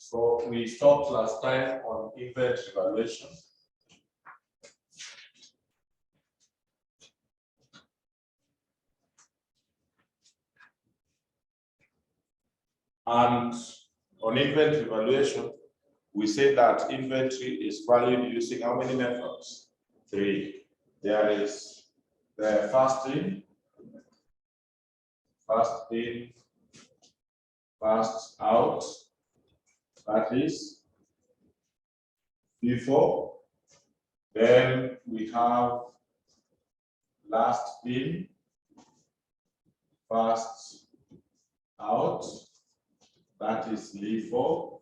So we stopped last time on inventory valuation. And on inventory valuation, we say that inventory is valued using how many methods? 3. There is the first in, first out, that is FIFO. Then we have last in, first out, that is LIFO.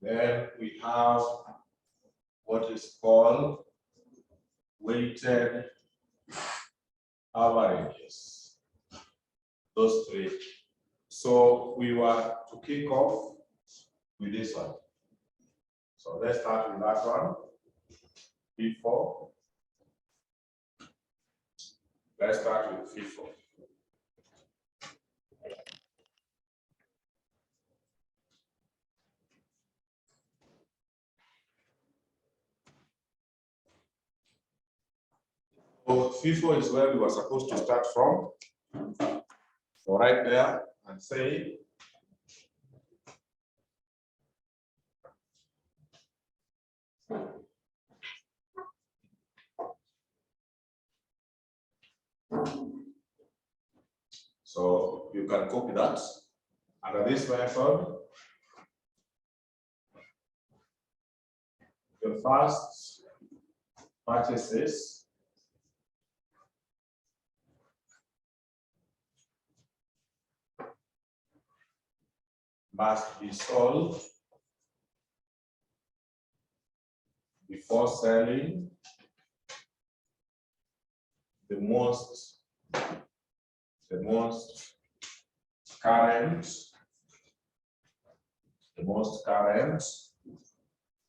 Then we have what is called weighted averages. Those 3. So we were to kick off with this one. So let's start with that one. FIFO. Let's start with FIFO. So FIFO is where we were supposed to start from. So right there and say so you can copy that. Under this method, the first purchases must be sold before selling the most current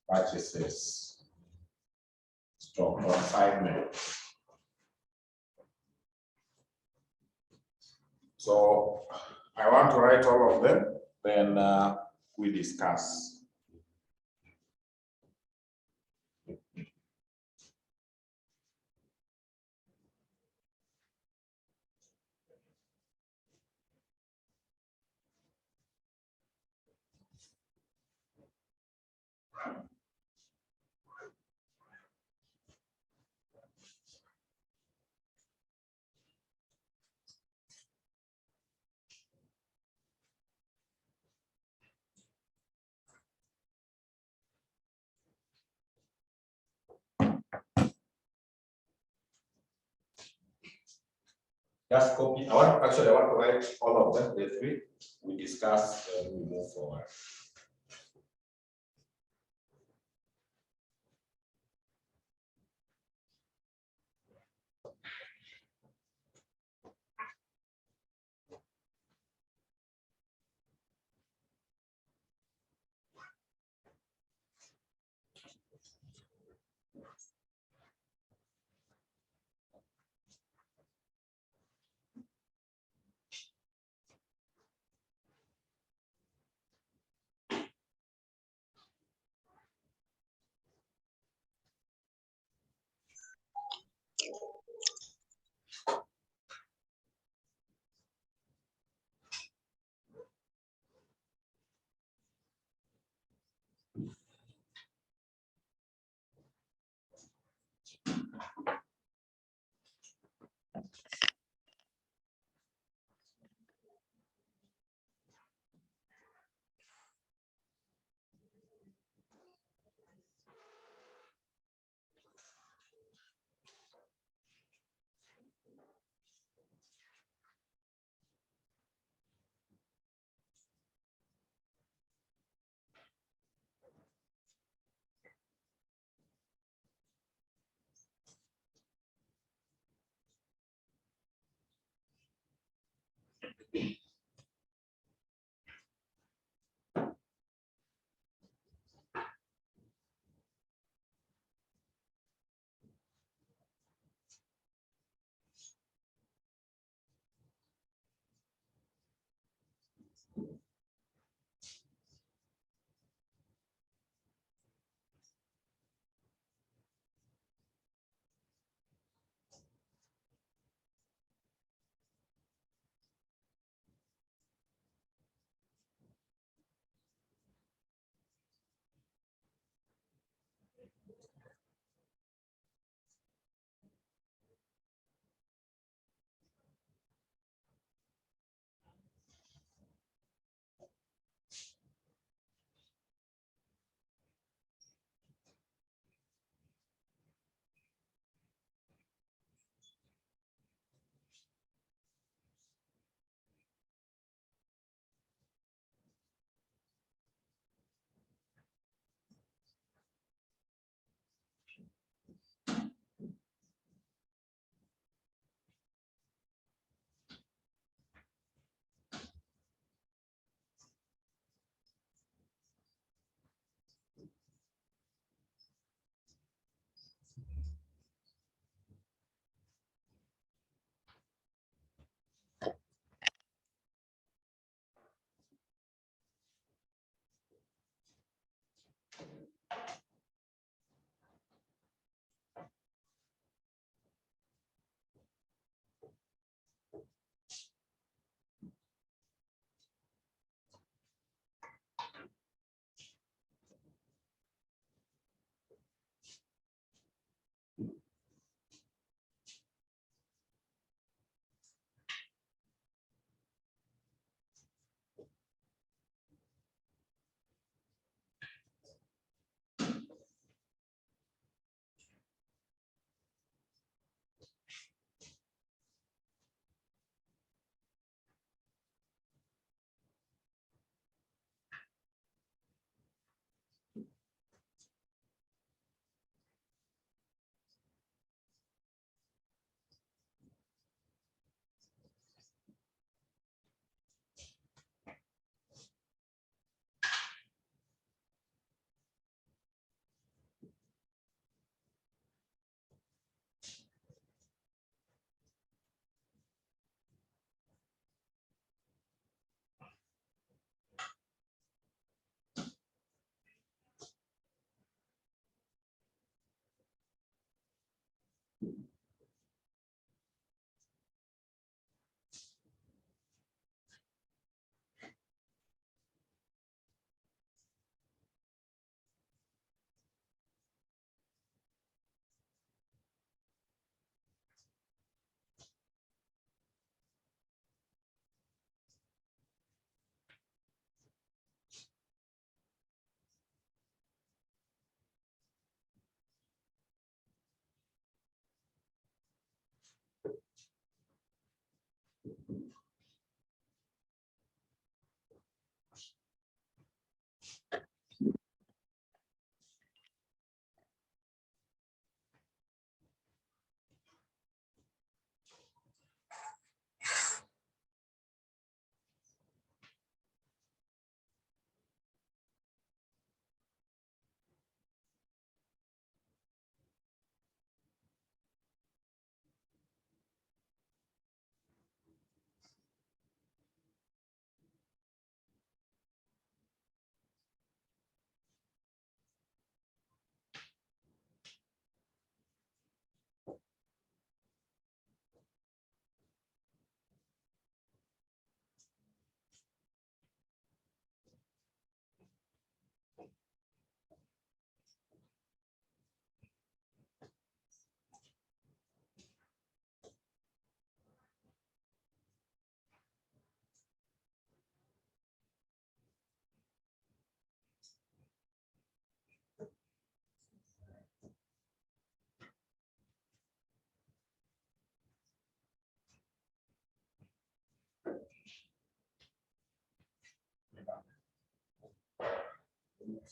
purchases, stock consignment. So I want to write all of them, then we discuss. Just copy. I want to write all of them, the 3. We discuss and we move forward.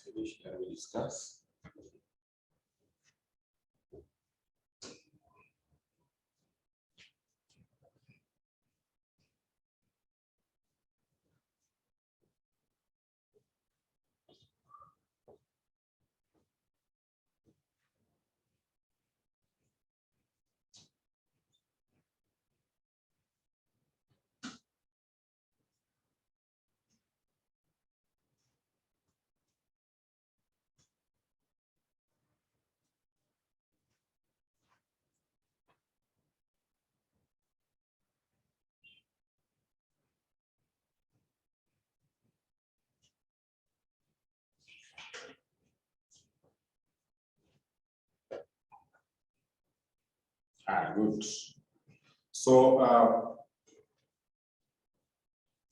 finish, then we discuss. Good. So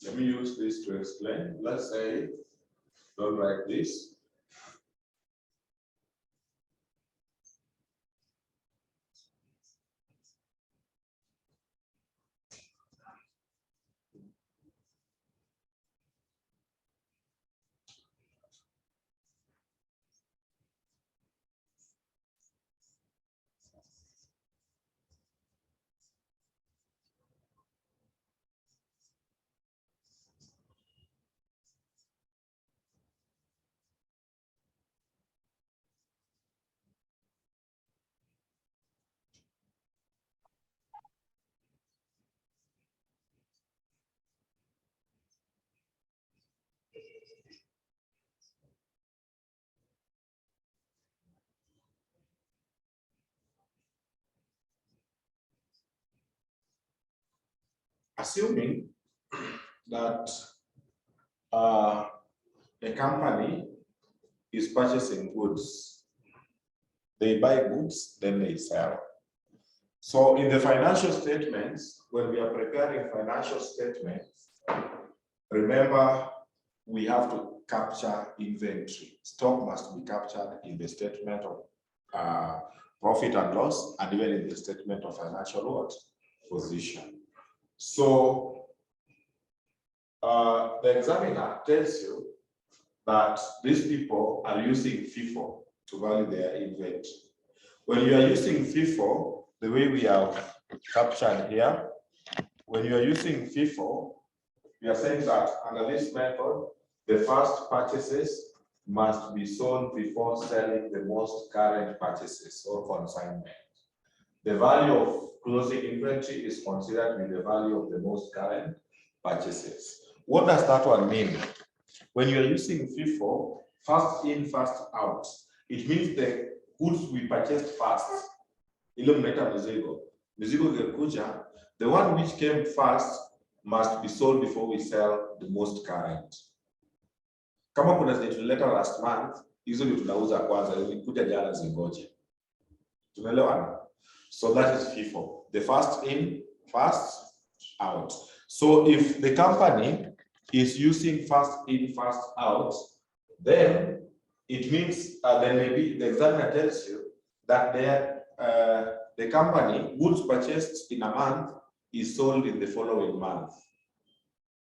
let me use this to explain. Let's say, don't write this. Assuming that a company is purchasing goods, they buy goods, then they sell. So in the financial statements, when we are preparing financial statements, remember we have to capture inventory. Stock must be captured in the statement of profit and loss, and even in the statement of financial what? Position. So the examiner tells you that these people are using FIFO to value their inventory. When you are using FIFO, the way we have captured here, when you are using FIFO, we are saying that under this method, the first purchases must be sold before selling the most current purchases or consignment. The value of closing inventory is considered with the value of the most current purchases. What does that one mean? When you're using FIFO, first in, first out, it means the goods we purchased first. The one which came first must be sold before we sell the most current. Kama kuna zenye tulileta last month, hizo ndio tunauza kwanza, ilikuja jana zingoje. Tunaelewana? So that is FIFO. The first in, first out. So if the company is using first in, first out, then it means then maybe the examiner tells you that the company goods purchased in a month is sold in the following month.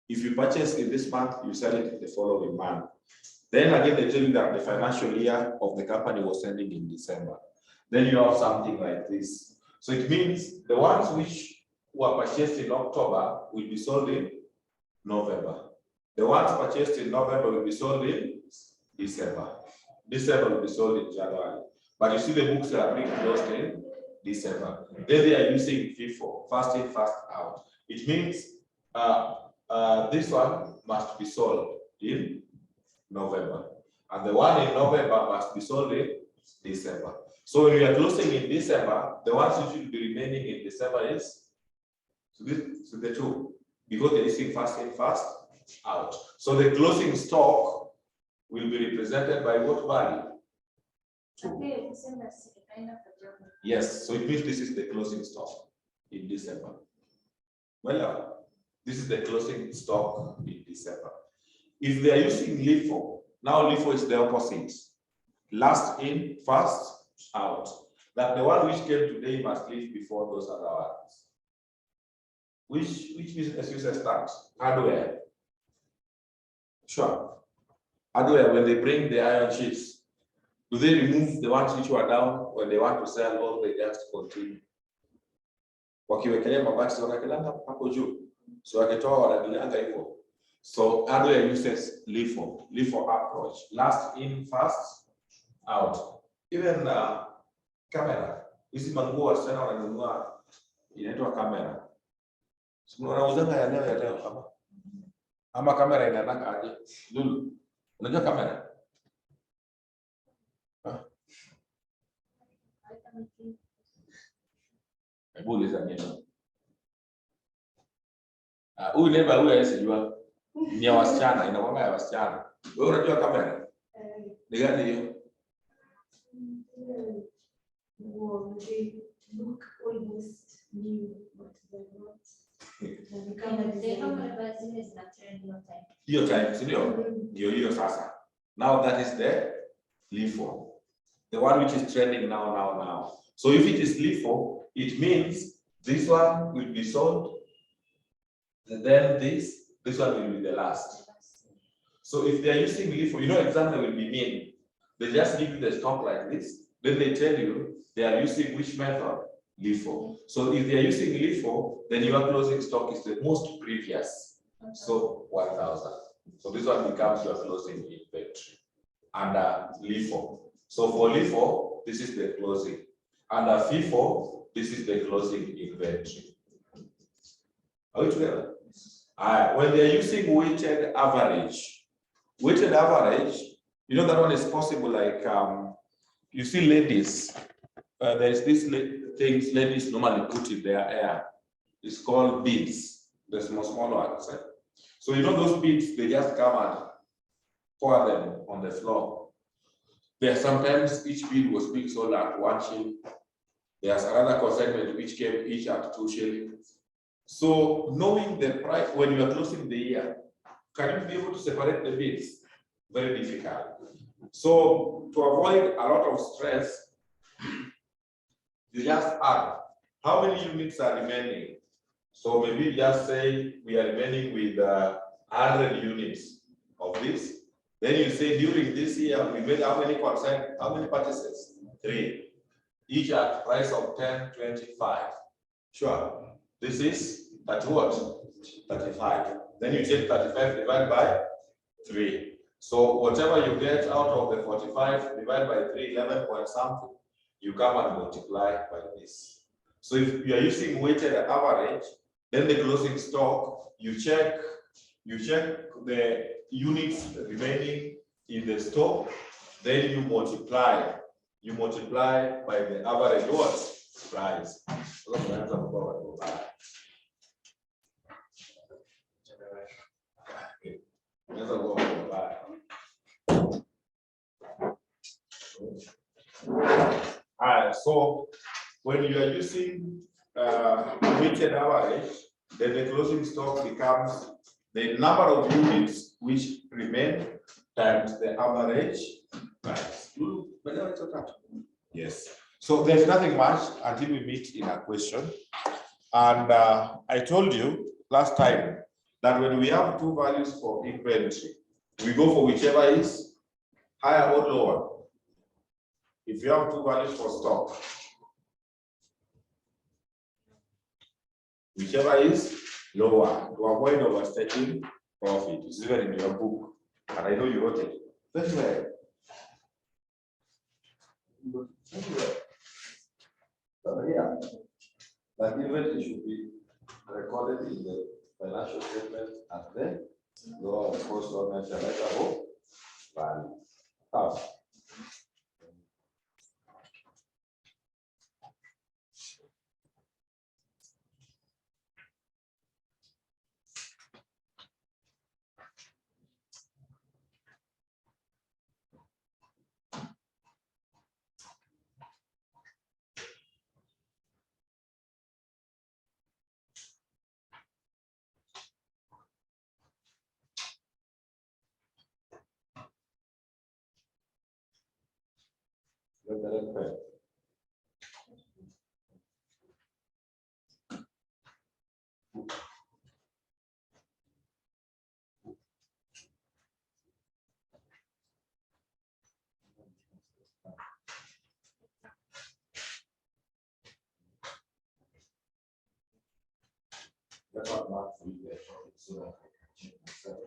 If you purchase in this month, you sell it in the following month. Then again, they tell you that the financial year of the company was ending in December. Then you have something like this. So it means the ones which were purchased in October will be sold in November. The ones purchased in November will be sold in December. December will be sold in January. But you see the books are being closed in December. Then they are using FIFO, first in, first out. It means this one must be sold in November. And the one in November must be sold in December. So when we are closing in December, the ones which will be remaining in December is so the two, because they're using first in, first out. So the closing stock will be represented by what value? Yes, so it means this is the closing stock in December. Well, this is the closing stock in December. If they are using LIFO, now LIFO is the opposite. Last in, first out. That the one which came today must leave before those other ones. Which business uses that? Hardware. Sure. Hardware, when they bring the iron sheets, do they remove the ones which were down when they want to sell, or they just continue? Wakiwekelea mabati wanakelanga hapo juu. So wakitoa wanadilianga hivyo. So hardware uses LIFO approach. Last in, first out. Even camera. Hizi manguo wasichana wananunua inaitwa kamera. Sio wanauzanga ya leo ama kamera inataka aje? Lulu. Unajua kamera? Hebu uliza nini? Huyu neighbor huyu asijua. Ni ya wasichana, inakuwa ya wasichana. Wewe unajua kamera? Ni gani hiyo? Look almost new, but they're not. Hiyo time, sio? Hiyo sasa. Now that is the LIFO. The one which is trending now. So if it is LIFO, it means this one will be sold, and then this one will be the last. So if they are using LIFO, you know example will be mean. They just give you the stock like this, then they tell you they are using which method? LIFO. So if they are using LIFO, then your closing stock is the most previous. So 1,000. So this one becomes your closing inventory under LIFO. So for LIFO, this is the closing. Under FIFO, this is the closing inventory. Are we together? When they are using weighted average, you know that one is possible like you see ladies. There is this things ladies normally put in their hair. It's called beads. The small ones. So you know those beads, they just come and pour them on the floor. There sometimes each bead was being sold at 1 shilling. There's another consignment which came each at 2 shillings. So knowing the price when you are closing the year, can you be able to separate the beads? Very difficult. So to avoid a lot of stress, you just add how many units are remaining. So maybe just say we are remaining with 100 units of this. Then you say during this year we made how many purchases? 3. Each at price of 10, 25. Sure. This is 30 what? 35. Then you take 35 divided by 3. So whatever you get out of the 45 divided by 3, 11 point something, you come and multiply by this. So if you are using weighted average, then the closing stock, you check the units remaining in the stock, then you multiply by the average what? Price. So when you are using weighted average, then the closing stock becomes the number of units which remain times the average price. Yes. So there's nothing much until we meet in a question. And I told you last time that when we have 2 values for inventory, we go for whichever is higher or lower. If you have 2 values for stock, whichever is lower to avoid overstating profit. It's even in your book, and I know you wrote it. That's where. Yeah, that inventory should be recorded in the financial statement and then lower cost of measurable value. so that I can check myself.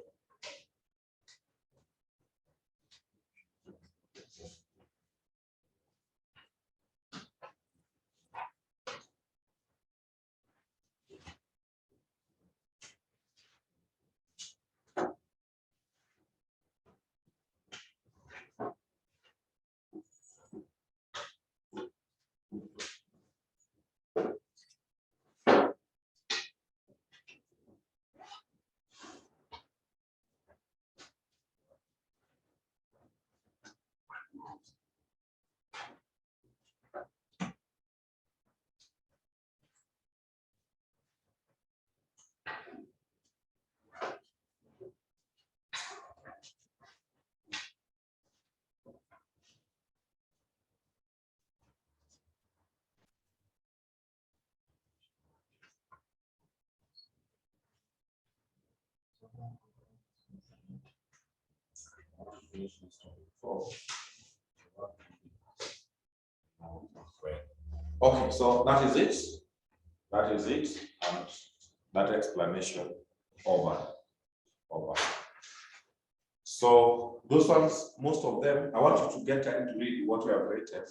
Okay, so that is it. That is it, and that explanation over. So those ones, most of them, I want you to get time to read what we have written.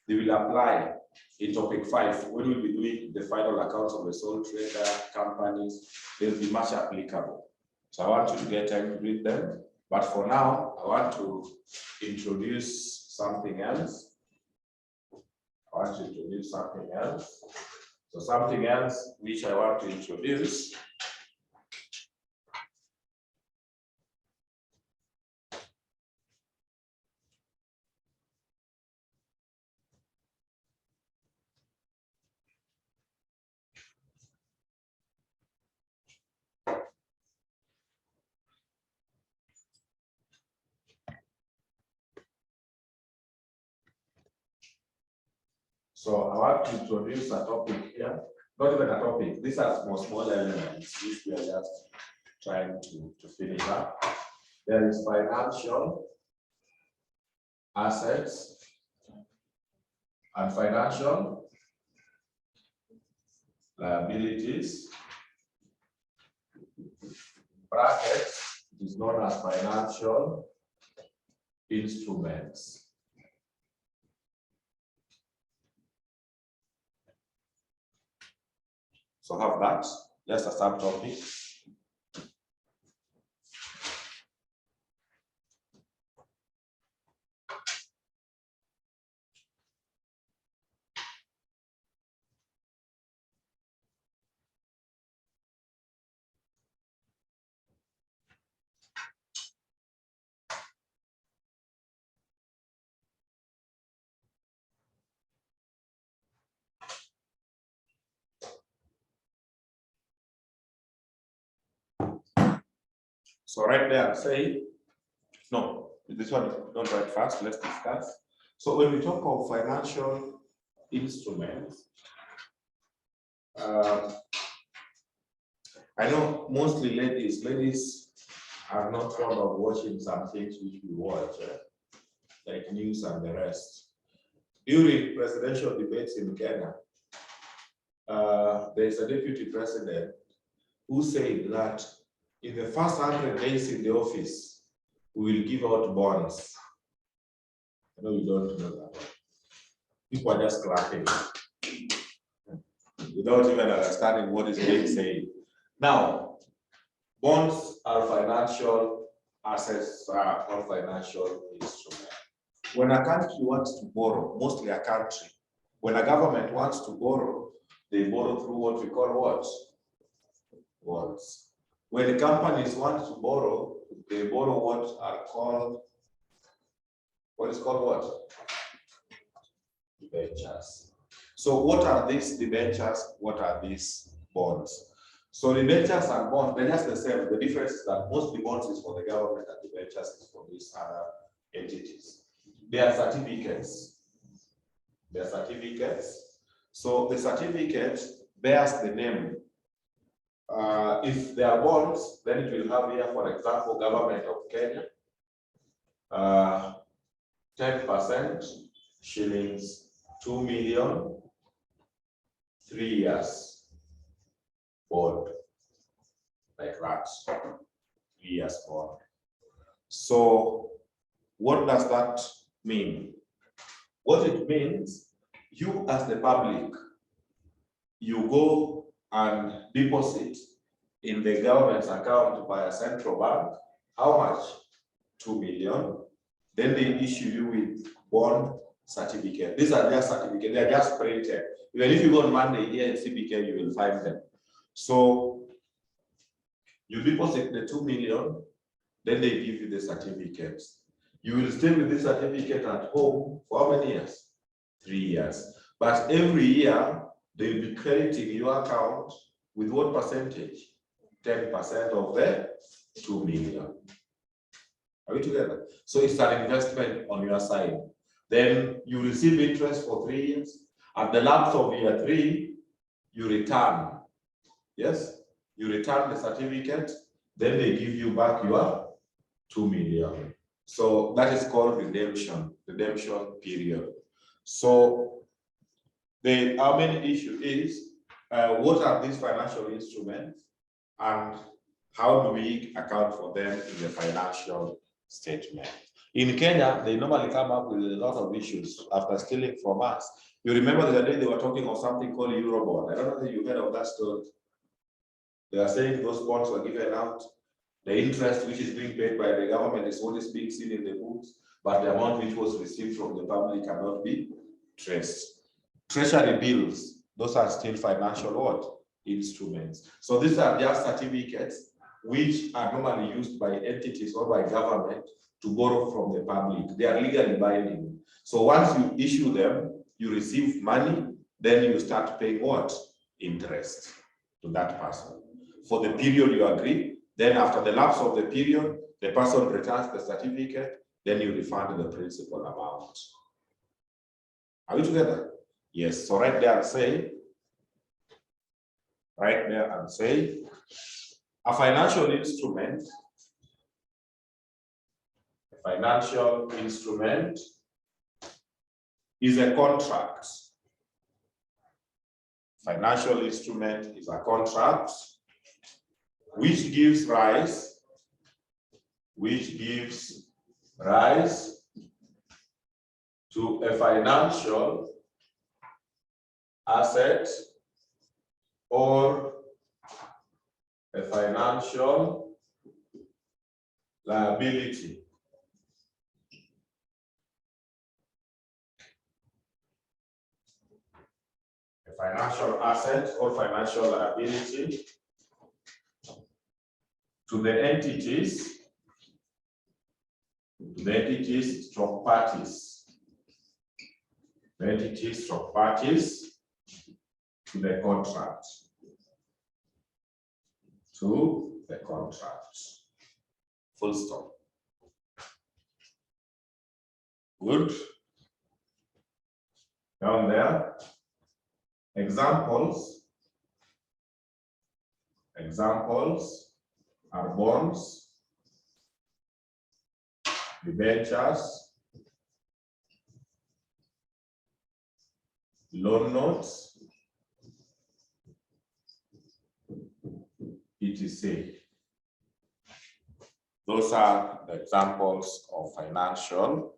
They will apply in topic 5 when we'll be doing the final accounts of the sole trader, companies. They'll be much applicable. So I want you to get time to read them. But for now, I want to introduce something else. So something else which I want to introduce . So I want to introduce a topic here, not even a topic. These are small elements which we are just trying to finish up. There is financial assets and financial liabilities. Brackets, it is known as financial instruments. So have that, just a subtopic. So right there, say, no, this one, don't write fast, let's discuss. So when we talk of financial instruments, I know mostly ladies are not fond of watching some things which we watch, like news and the rest. During presidential debates in Kenya, there is a deputy president who said that in the first 100 days in the office, we will give out bonds. I know you don't know that. People are just clapping without even understanding what is being said. Now, bonds are financial assets, or financial instruments. When a country wants to borrow, mostly a country, when a government wants to borrow, they borrow through what we call what? Bonds. When the companies want to borrow, they borrow what are called, what is called what? Debentures. So what are these debentures? What are these bonds? So debentures and bonds, they're just the same. The difference is that mostly bonds is for the government and debentures is for these other entities. They are certificates. They are certificates. So the certificate bears the name. If they are bonds, then it will have here, for example, Government of Kenya, 10% shillings, 2 million, 3 years bond. like that, 3 years bond. So what does that mean? What it means, you as the public, you go and deposit in the government's account by a central bank, how much? 2 million. Then they issue you with bond certificate. These are just certificates, they are just printed. Even if you go on Monday here in CBK, you will find them. So you deposit the 2 million, then they give you the certificates. You will stay with this certificate at home for how many years? 3 years. But every year, they will be crediting your account with what percentage? 10% of the 2 million. Are we together? So it's an investment on your side. Then you receive interest for 3 years. At the lapse of year 3, you return. Yes? You return the certificate, then they give you back your 2 million. So that is called redemption period. So the our main issue is what are these financial instruments and how do we account for them in the financial statement? In Kenya, they normally come up with a lot of issues after stealing from us. You remember the other day they were talking of something called Eurobond. I don't know if you heard of that story. They are saying those bonds were given out. The interest which is being paid by the government is what is being seen in the books, but the amount which was received from the public cannot be traced. Treasury bills, those are still financial what? Instruments. So these are just certificates which are normally used by entities or by government to borrow from the public. They are legally binding. So once you issue them, you receive money, then you start paying what? Interest to that person. For the period you agree, then after the lapse of the period, the person returns the certificate, then you refund the principal amount. Are we together? Yes, so right there and say, a financial instrument is a contract. Financial instrument is a contract which gives rise to a financial asset or a financial liability. A financial asset or financial liability to the entities, stroke parties. The entities, stroke parties to the contract. To the contract. Full stop. Good. Down there. Examples are bonds, debentures, loan notes, etc. Those are the examples of financial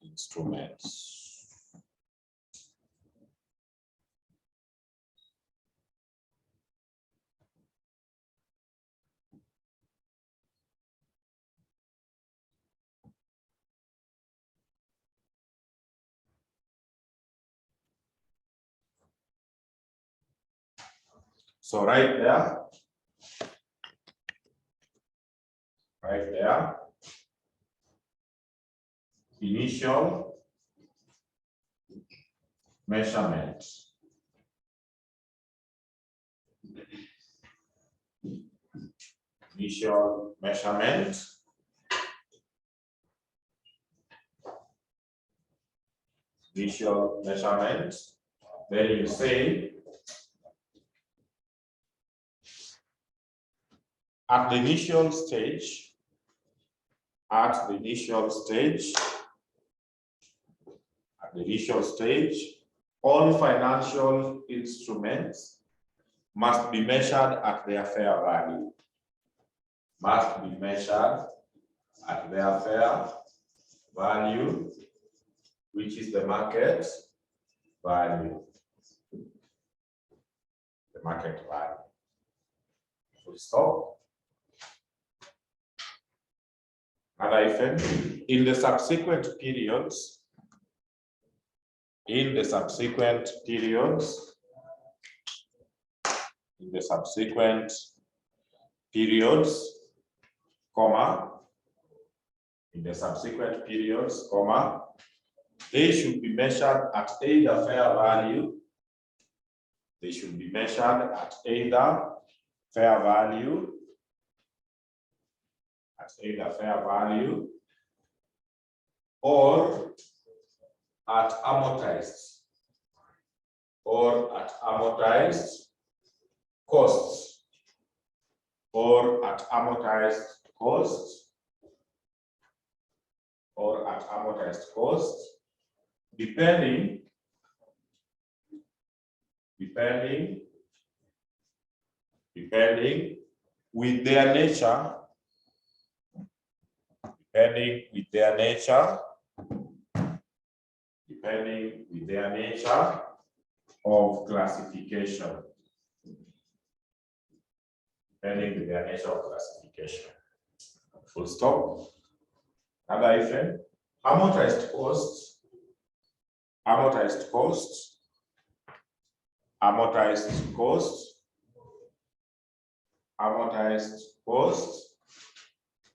instruments. So right there, initial measurement. Initial measurement. Initial measurement. Then you say, at the initial stage, all financial instruments must be measured at their fair value. Must be measured at their fair value, which is the market value. The market value. Full stop. And in the subsequent periods, comma, they should be measured at either fair value. They should be measured at either fair value, or at amortized, costs, depending with their nature, of classification. Full stop. Another effect. Amortized cost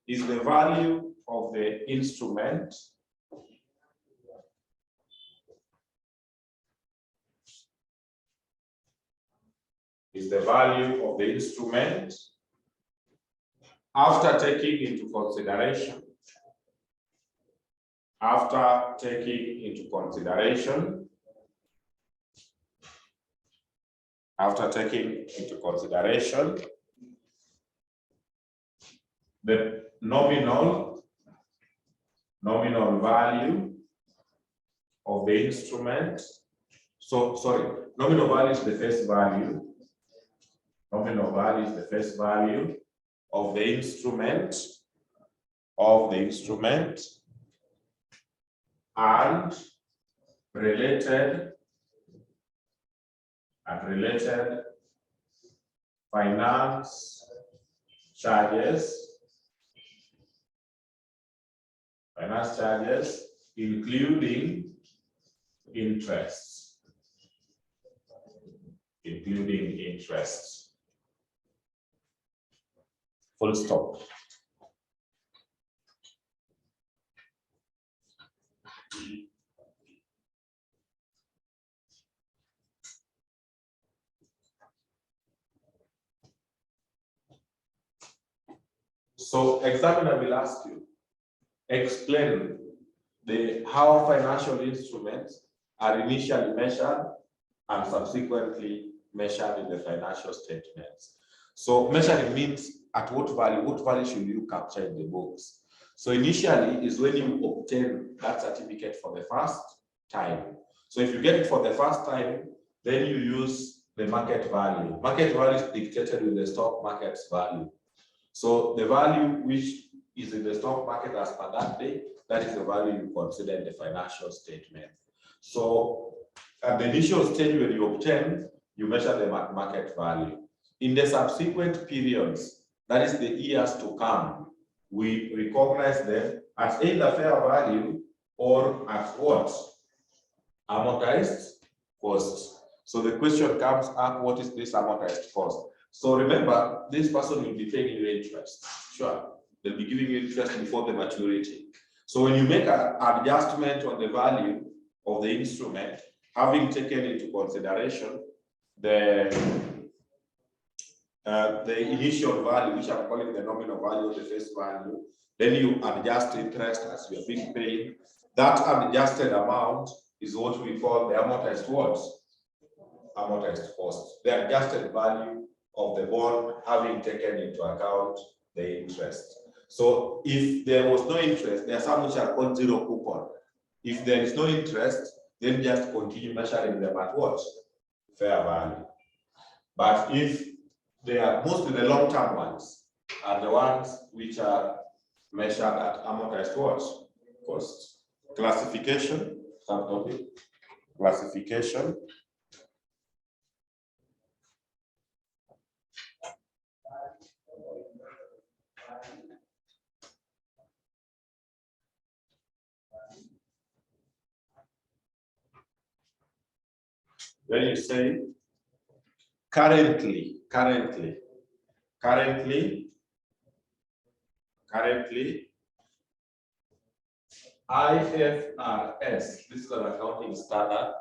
is the value of the instrument after taking into consideration the nominal value of the instrument. Nominal value is the face value. Nominal value is the face value of the instrument, and related finance charges, including interest. Full stop. So examiner will ask you, explain how financial instruments are initially measured and subsequently measured in the financial statements. So measuring means at what value should you capture in the books. So initially is when you obtain that certificate for the first time. So if you get it for the first time, then you use the market value. Market value is dictated with the stock market's value. So the value which is in the stock market as per that day, that is the value you consider in the financial statement. So at the initial stage when you obtain, you measure the market value. In the subsequent periods, that is the years to come, we recognize them as either fair value or as what? Amortized cost. So the question comes up, what is this amortized cost? So remember, this person will be paying you interest. Sure, they'll be giving you interest before the maturity. So when you make an adjustment on the value of the instrument, having taken into consideration the initial value, which I'm calling the nominal value of the face value, then you adjust interest as you are being paid. That adjusted amount is what we call the amortized what? Amortized cost. The adjusted value of the bond having taken into account the interest. So if there was no interest, there are some which are called zero coupon. If there is no interest, then just continue measuring them at what? Fair value. But if they are mostly the long-term ones are the ones which are measured at amortized cost. Classification, subtopic, classification. When you say currently, IFRS, this is an accounting standard,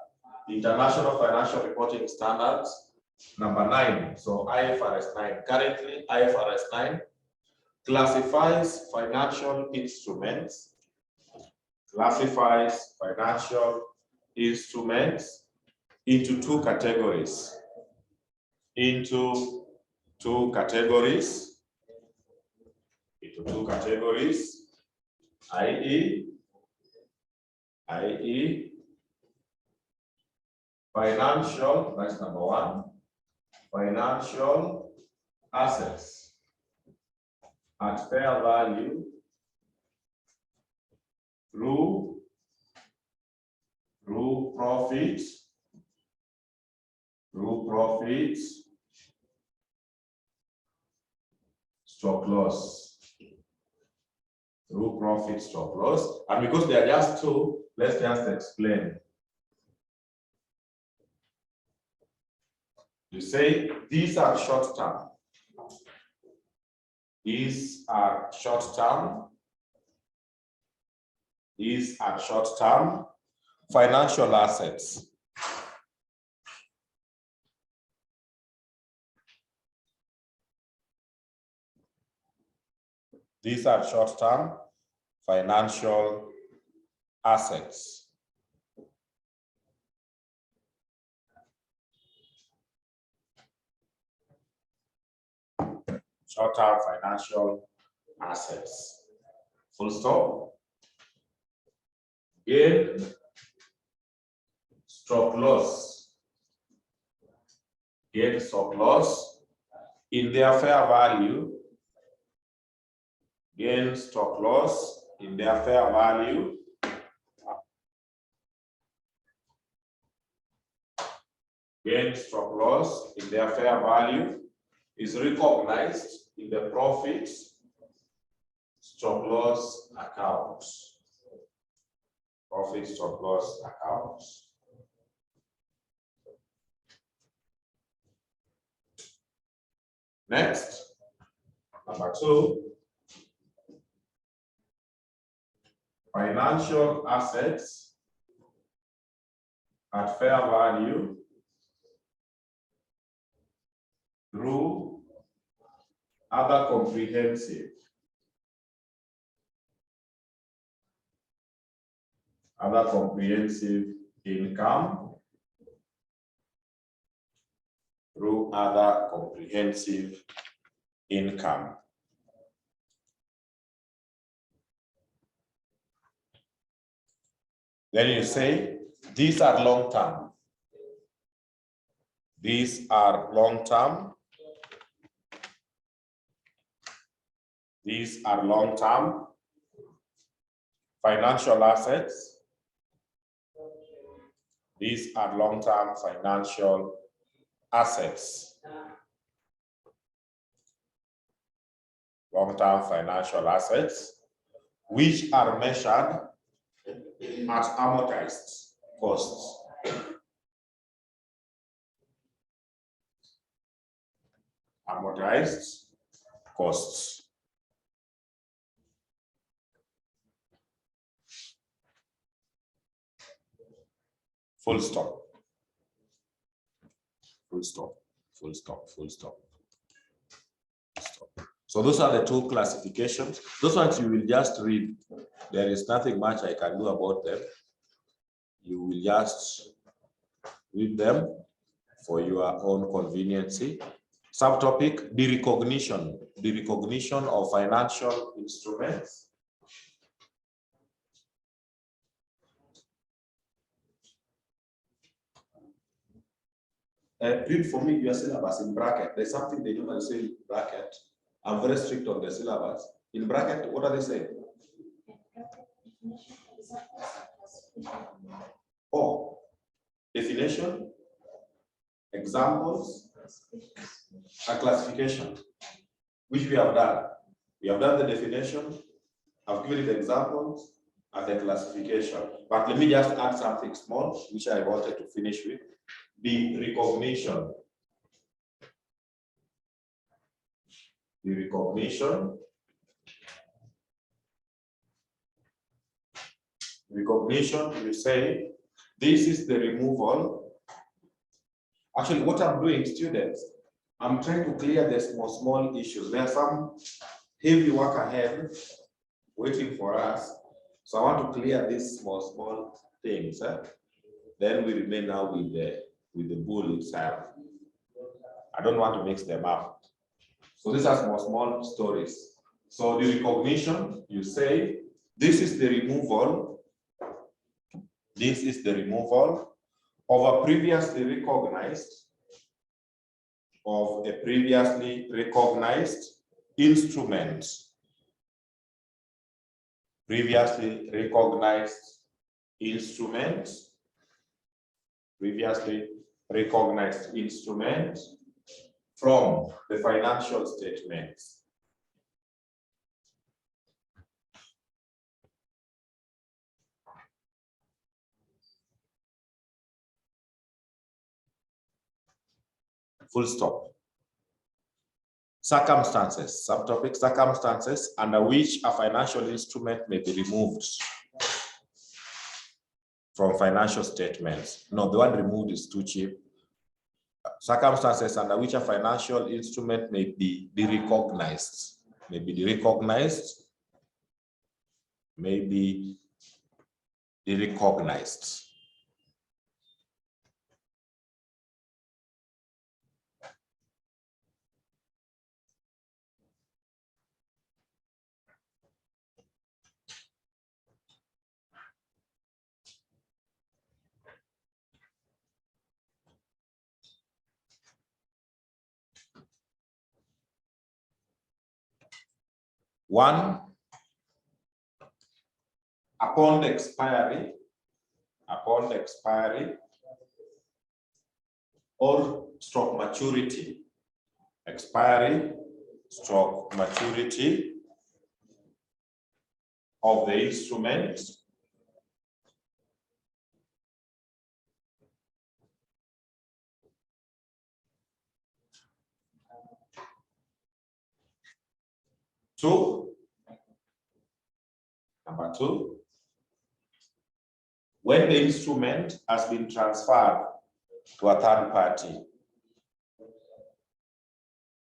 the International Financial Reporting Standards, number 9. So IFRS 9, currently IFRS 9 classifies financial instruments, into two categories, i.e. financial, that's number 1, financial assets at fair value through profit, stroke loss. Through profit, stroke loss. And because they are just two, let's just explain. You say these are short term. These are short term financial assets. These are short-term financial assets. Short-term financial assets. Full stop. Gain, stroke loss. Gain, stroke loss in their fair value. Gain, stroke loss in their fair value. Gain, stroke loss in their fair value is recognized in the profit, stroke loss account. Profit, stroke loss account. Next, number 2. Financial assets at fair value through other comprehensive income. Through other comprehensive income. Then you say, these are long term. These are long term. These are long term financial assets. These are long term financial assets. Long term financial assets, which are measured at amortized costs. Amortized costs. Full stop. Full stop. Full stop. Full stop. Stop. So those are the two classifications. Those ones you will just read. There is nothing much I can do about them. You will just read them for your own convenience. Subtopic, the recognition of financial instruments. Read for me your syllabus in bracket. There's something they normally say in bracket. I'm very strict on the syllabus. In bracket, what are they saying? Oh, definition, examples, and classification, which we have done. We have done the definition, I've given you the examples, and the classification. But let me just add something small, which I wanted to finish with. The recognition. The recognition. Recognition, you say, this is the removal. Actually, what I'm doing, students, I'm trying to clear the small issues. There are some heavy work ahead waiting for us. So I want to clear these small things. Then we remain now with the bull itself. I don't want to mix them up. So these are small stories. So the recognition, you say, this is the removal. This is the removal of a previously recognized instrument. Previously recognized instrument. Previously recognized instrument from the financial statements. Full stop. Circumstances, subtopic circumstances under which a financial instrument may be removed from financial statements. No, the word removed is too cheap. Circumstances under which a financial instrument may be recognized. May be recognized. May be recognized. One, upon the expiry or stroke maturity, expiry stroke maturity of the instrument, number two, when the instrument has been transferred to a third party.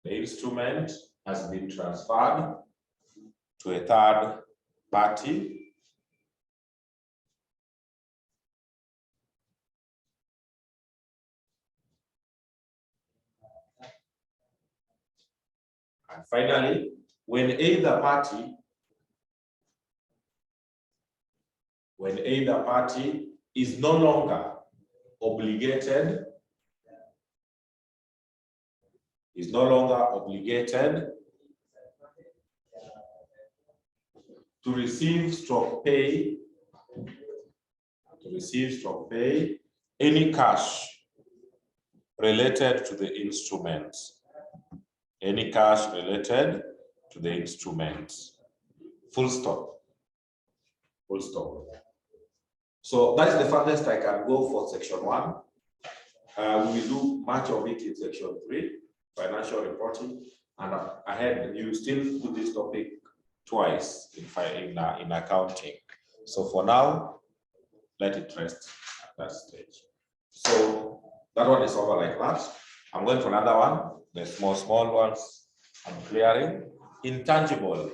The instrument has been transferred to a third party. And finally, when either party is no longer obligated to receive stroke pay any cash related to the instrument. Any cash related to the instrument. Full stop. Full stop. So that's the farthest I can go for section 1. We will do much of it in section 3, financial reporting, and ahead you still do this topic twice in accounting. So for now, let it rest at that stage. So that one is over like that. I'm going for another one. The small ones I'm clearing. Intangible.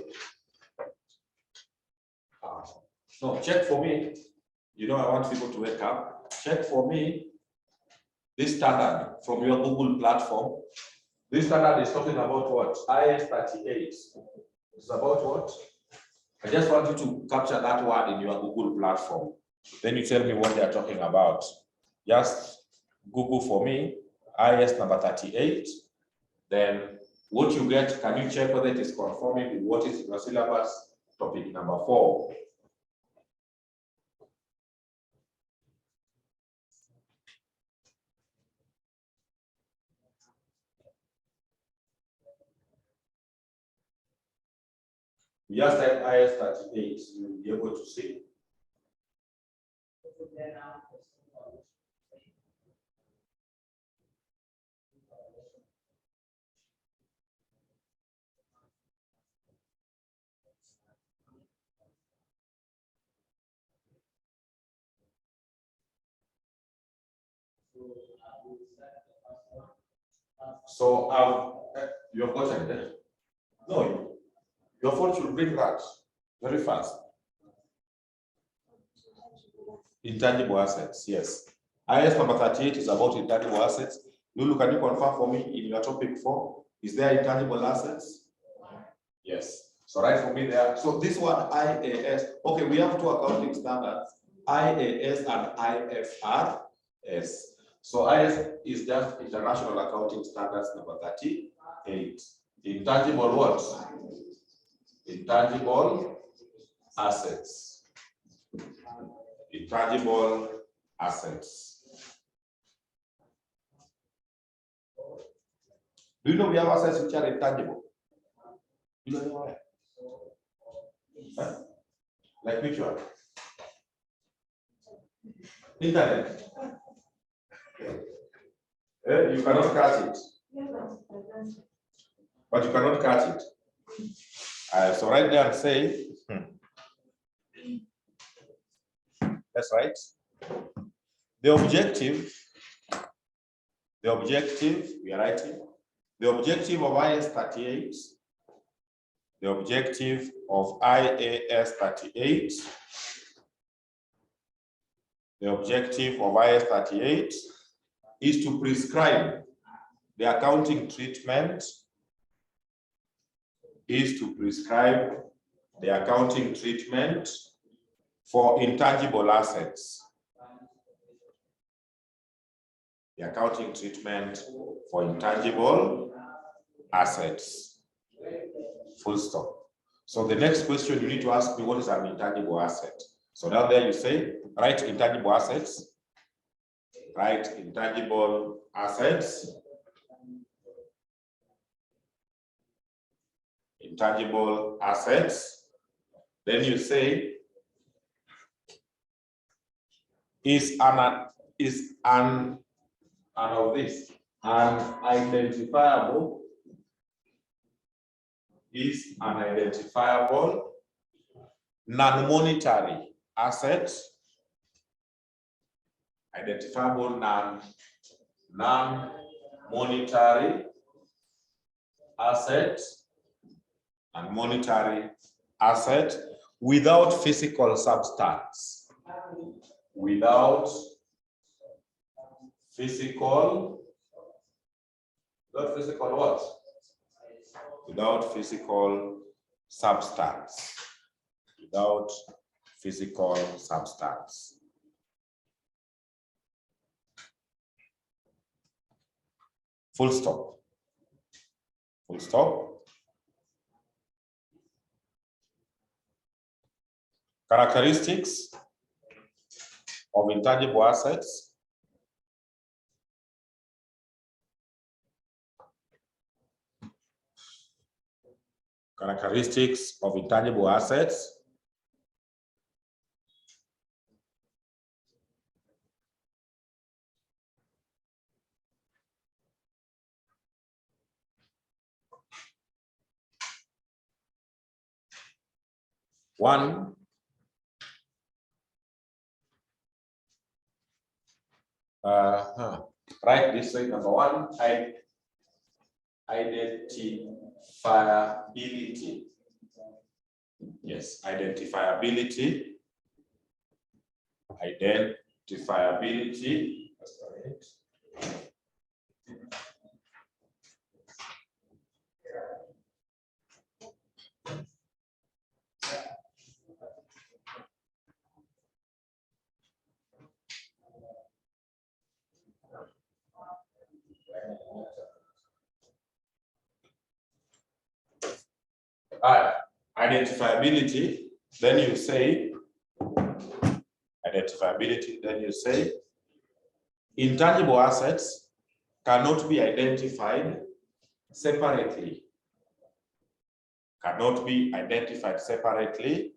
No, check for me. You know, I want people to wake up. Check for me this standard from your Google platform. This standard is talking about what? IS 38. It's about what? I just want you to capture that word in your Google platform. Then you tell me what they are talking about. Just Google for me IS number 38, then what you get, can you check whether it is conforming with what is in your syllabus? Topic number 4. We just type IS 38, you'll be able to see. So you have gotten there? No, your phone should bring that very fast. Intangible assets, yes. IS number 38 is about intangible assets. Lulu, can you confirm for me in your topic 4? Is there intangible assets? Yes. So write for me there. So this one, IAS. Okay, we have 2 accounting standards, IAS and IFRS. So IS is just International Accounting Standards number 38. Intangible what? Intangible assets. Intangible assets. Do you know we have assets which are intangible? You don't know that? Huh? Like which one? Internet. You cannot catch it. But you cannot catch it. So right there and say, that's right. The objective, we are writing, the objective of IAS 38, the objective of IAS 38, the objective of IAS 38 is to prescribe the accounting treatment, for intangible assets. The accounting treatment for intangible assets. Full stop. So the next question you need to ask me, what is an intangible asset? So now there you say, write intangible assets. Write intangible assets. Intangible assets. Then you say, is an identifiable, non-monetary asset, identifiable non-monetary asset, and monetary asset without physical substance. Without physical what? Without physical substance. Without physical substance. Full stop. Full stop. Characteristics of intangible assets. Characteristics of intangible assets. One, right this way, number 1, identifiability. Yes, identifiability. Identifiability. That's correct. Identifiability, then you say, intangible assets cannot be identified separately. Cannot be identified separately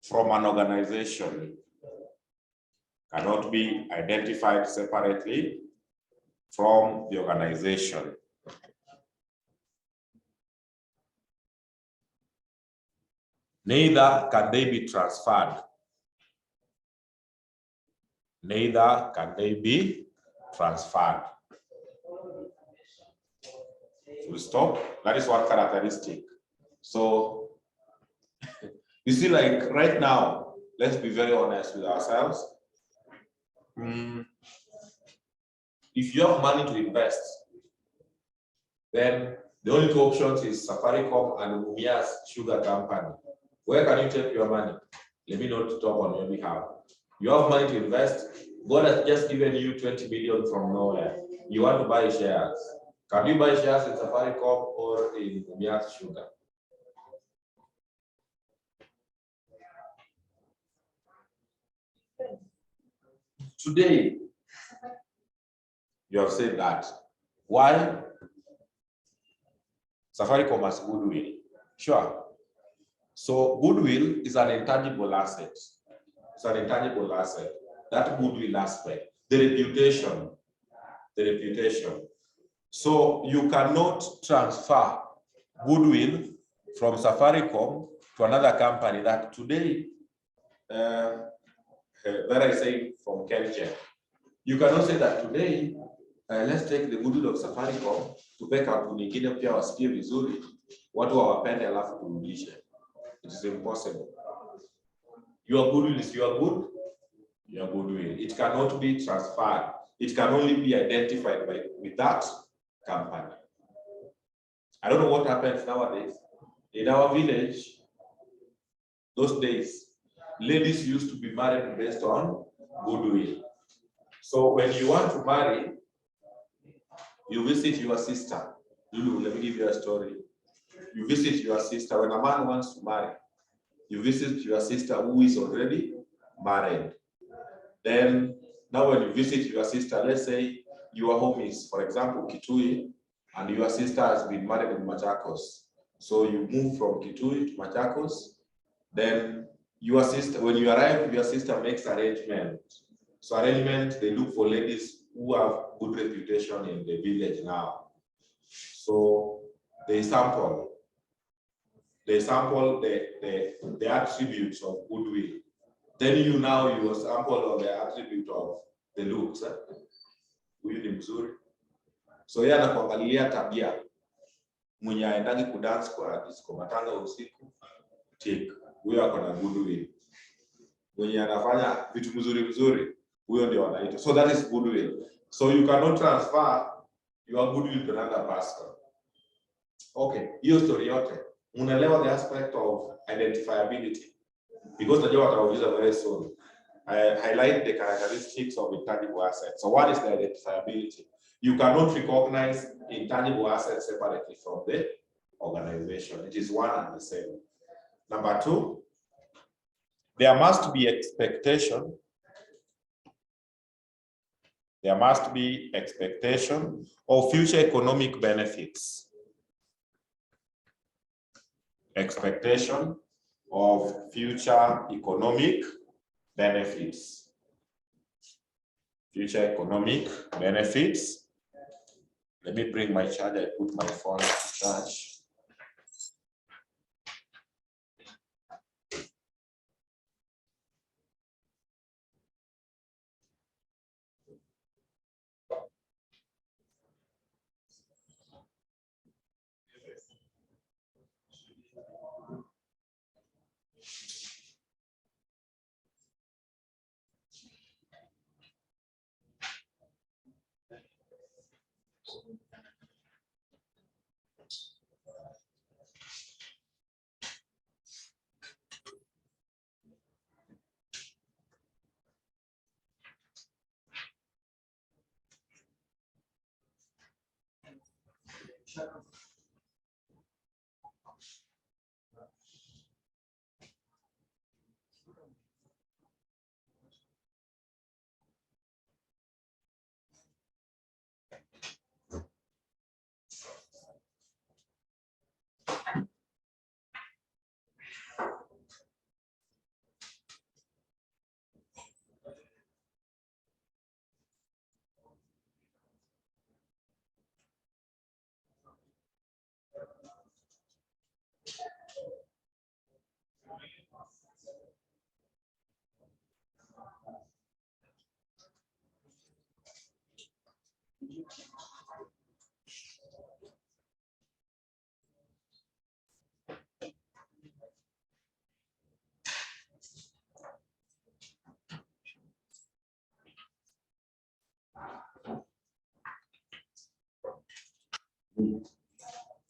from an organization. Cannot be identified separately from the organization. Neither can they be transferred. Neither can they be transferred. Full stop. That is one characteristic. So, you see, like right now, let's be very honest with ourselves. If you have money to invest, then the only two options is Safaricom and Mumia's sugar company. Where can you take your money? Let me not talk on your behalf. You have money to invest. God has just given you 20 million from nowhere. You want to buy shares. Can you buy shares in Safaricom or in Mumia's sugar? Today, you have said that. Why? Safaricom has goodwill. Sure. So goodwill is an intangible asset. It's an intangible asset. That goodwill aspect, the reputation. So you cannot transfer goodwill from Safaricom to another company that today, where I say from Kelchen, you cannot say that today, let's take the goodwill of Safaricom tupeke kampuni nyingine pia wasikie vizuri, watu hawapende alafu turudishe. It is impossible. Your goodwill is your goodwill. It cannot be transferred. It can only be identified with that company. I don't know what happens nowadays. In our village, those days, ladies used to be married based on goodwill. So when you want to marry, you visit your sister. Lulu, let me give you a story. You visit your sister. When a man wants to marry, you visit your sister who is already married. Then, now when you visit your sister, let's say your home is, for example, Kitui, and your sister has been married in Machakos. So you move from Kitui to Machakos. Then your sister, when you arrive, your sister makes arrangement. So arrangement, they look for ladies who have good reputation in the village now. So they sample the attributes of goodwill. Then you sample on the attribute of the looks. Huyu ni mzuri. So yeye anakuangalia tabia. Mwenye aendagi kudance kwa disco matanga usiku, take. Huyo ako na goodwill. Mwenye anafanya vitu mzuri, huyo ndio anaita. So that is goodwill. So you cannot transfer your goodwill to another person. Okay, hiyo story yote. Unaelewa the aspect of identifiability. Because najua watauliza very soon. I highlight the characteristics of intangible assets. So what is the identifiability? You cannot recognize intangible assets separately from the organization. It is one and the same. Number two, there must be expectation. There must be expectation of future economic benefits. Expectation of future economic benefits. Future economic benefits. Let me bring my charger. I put my phone to charge.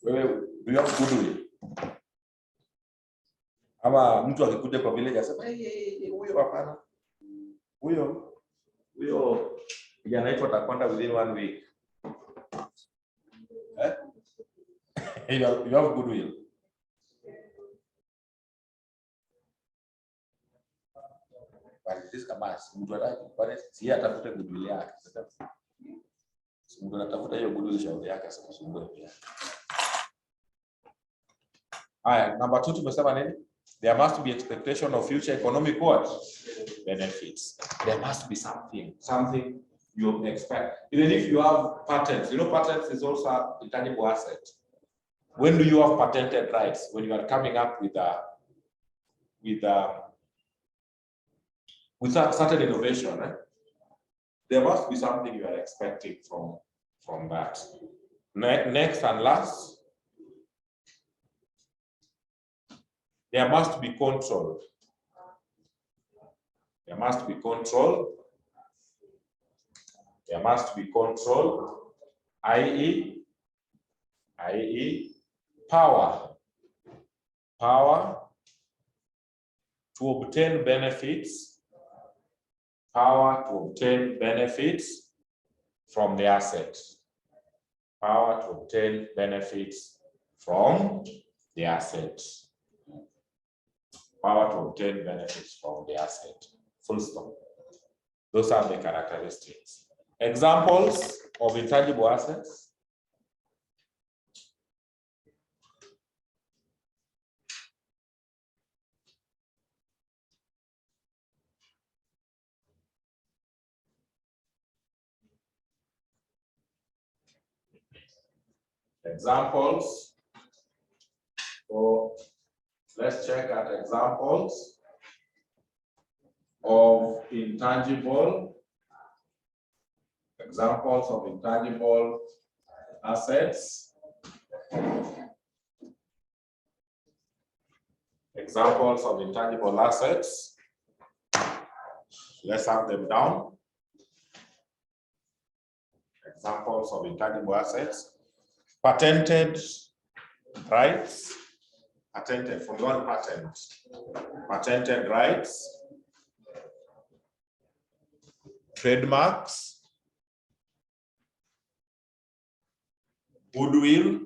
Wewe do you have goodwill? Ama mtu akikuja kwa village asema huyo hapana. Huyo kijana wetu atakwenda within 1 week. You have goodwill. But this kamas mtu anataka si atafuta goodwill yake. Mtu anatafuta hiyo goodwill shauri yake asikusumbue pia. Haya, number 2 tumesema nini? There must be expectation of future economic what? Benefits. There must be something you expect. Even if you have patents, you know, patents is also an intangible asset. When do you have patented rights? When you are coming up with a certain innovation, there must be something you are expecting from that. Next and last, there must be control. There must be control. There must be control, i.e. power to obtain benefits, power to obtain benefits from the asset, power to obtain benefits from the asset, power to obtain benefits from the asset, full stop. Those are the characteristics. Examples of intangible assets. Examples. So let's check out examples of intangible assets. Examples of intangible assets. Let's have them down. Examples of intangible assets. Patented rights. Patented from one patent. Patented rights. Trademarks. Goodwill.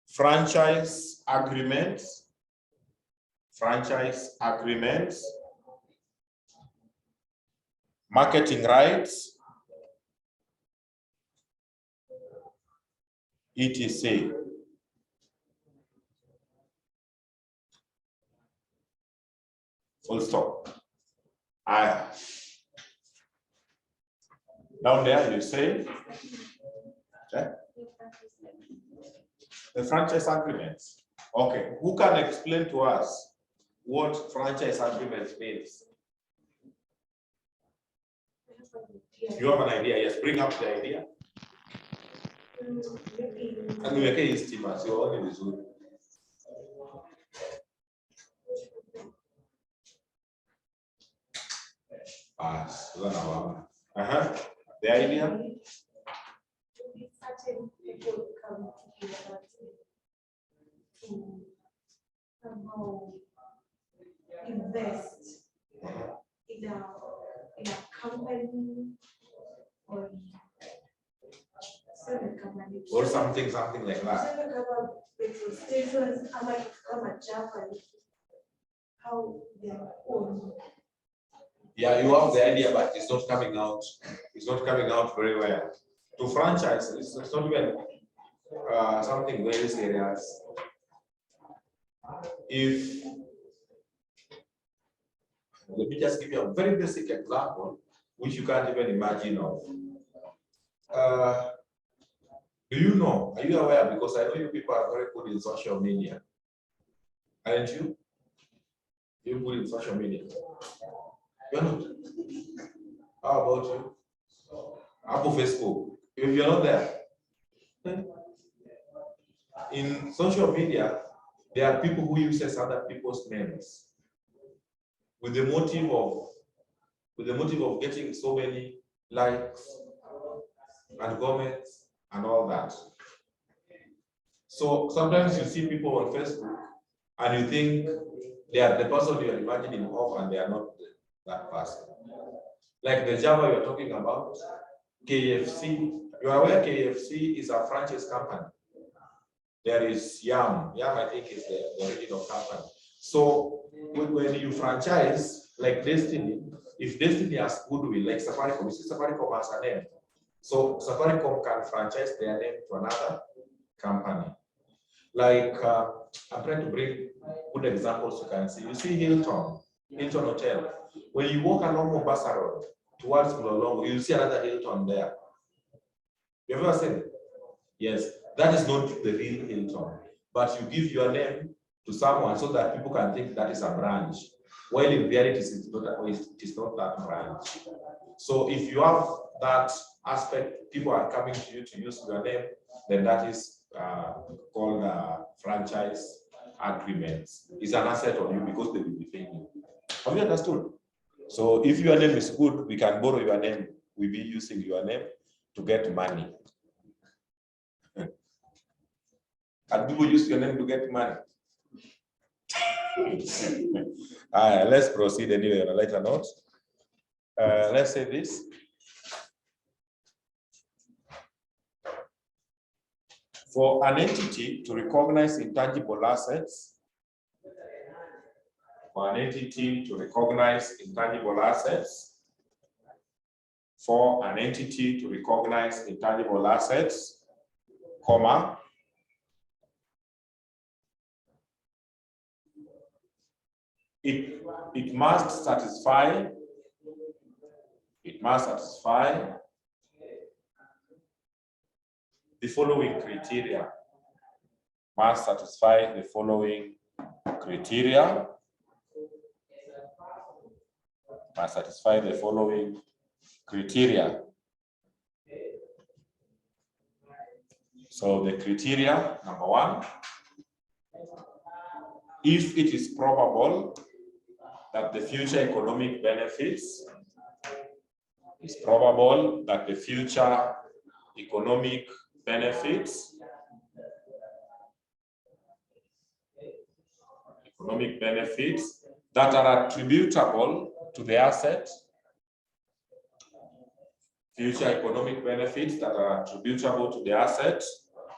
Franchise agreements. Marketing rights, etc. Full stop. Down there you say the franchise agreements. Okay, who can explain to us what franchise agreement means? You have an idea? Yes, bring up the idea. And we make estimates. You only vizuri. The idea. Certain people come together to somehow invest in a company or company Or something like that. petrol stations, how they are owned. Yeah, you have the idea, but it's not coming out. It's not coming out very well. To franchise, it's not even something very serious. If let me just give you a very basic example, which you can't even imagine of. Do you know? Are you aware? Because I know you people are very good in social media. Aren't you? You're good in social media. You're not. How about you? Apple Facebook. If you're not there. In social media, there are people who uses other people's names with the motive of getting so many likes and comments and all that. So sometimes you see people on Facebook and you think they are the person you're imagining of, and they are not that person. Like the Java you're talking about, KFC. You are aware KFC is a franchise company. There is Yum. Yum, I think, is the original company. So when you franchise, like Destiny, if Destiny has goodwill, like Safaricom, you see Safaricom has a name. So Safaricom can franchise their name to another company. Like, I'm trying to bring good examples you can see. You see Hilton Hotel. When you walk along Mombasa Road towards Mlolongo, you'll see another Hilton there. You ever seen it? Yes, that is not the real Hilton, but you give your name to someone so that people can think that is a branch, while in reality it is not that branch. So if you have that aspect, people are coming to you to use your name, then that is called franchise agreements. It's an asset on you because they will be paying you. Have you understood? So if your name is good, we can borrow your name. We'll be using your name to get money. And people use your name to get money. Let's proceed anyway on a later note. Let's say this. For an entity to recognize intangible assets, for an entity to recognize intangible assets, for an entity to recognize intangible assets, comma, it must satisfy the following criteria. Must satisfy the following criteria. Must satisfy the following criteria. So the criteria, number one, if it is probable that the future economic benefits that are attributable to the asset,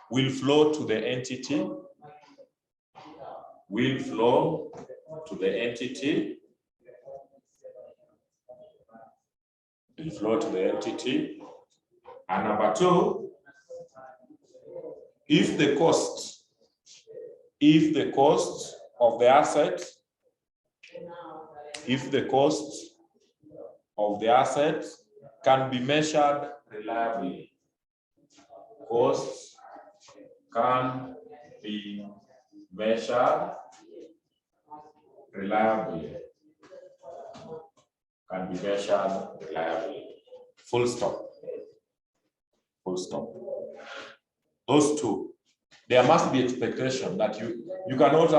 will flow to the entity, and number two, if the cost of the asset can be measured reliably. Costs can be measured reliably. Full stop. Those two. There must be expectation that you cannot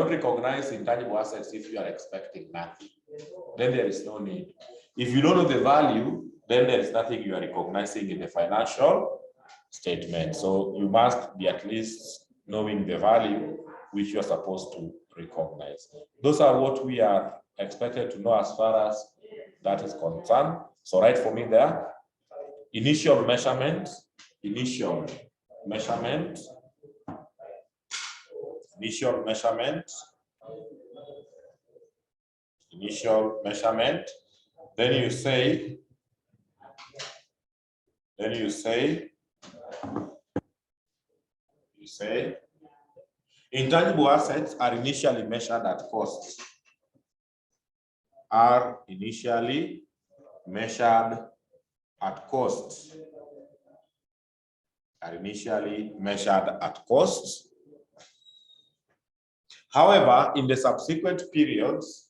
recognize intangible assets if you are expecting nothing. Then there is no need. If you don't know the value, then there is nothing you are recognizing in the financial statement. So you must be at least knowing the value which you are supposed to recognize. Those are what we are expected to know as far as that is concerned. So write for me there. Initial measurement. Then you say intangible assets are initially measured at cost. are initially measured at cost. However, in the subsequent periods,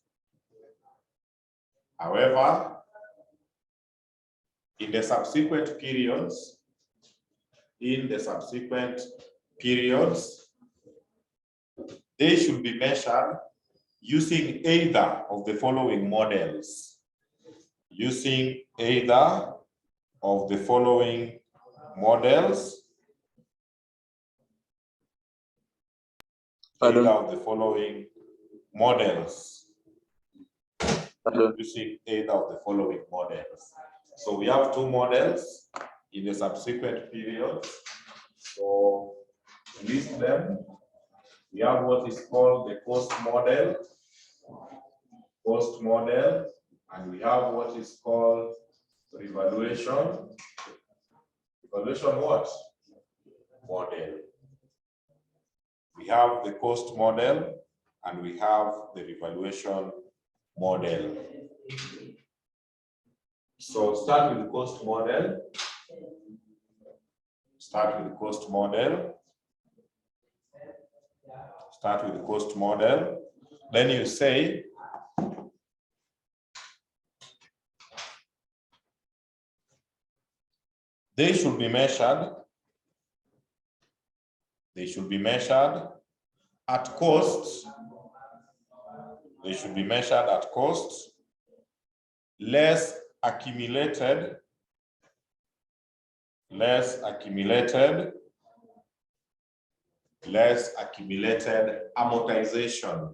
they should be measured using either of the following models. Pardon? Either of the following models. Pardon? Using either of the following models. So we have two models in the subsequent period. So list them. We have what is called the cost model, and we have what is called revaluation. Revaluation what? Model. We have the cost model and we have the revaluation model. So start with the cost model. Then you say they should be measured at cost. They should be measured at cost less accumulated amortization.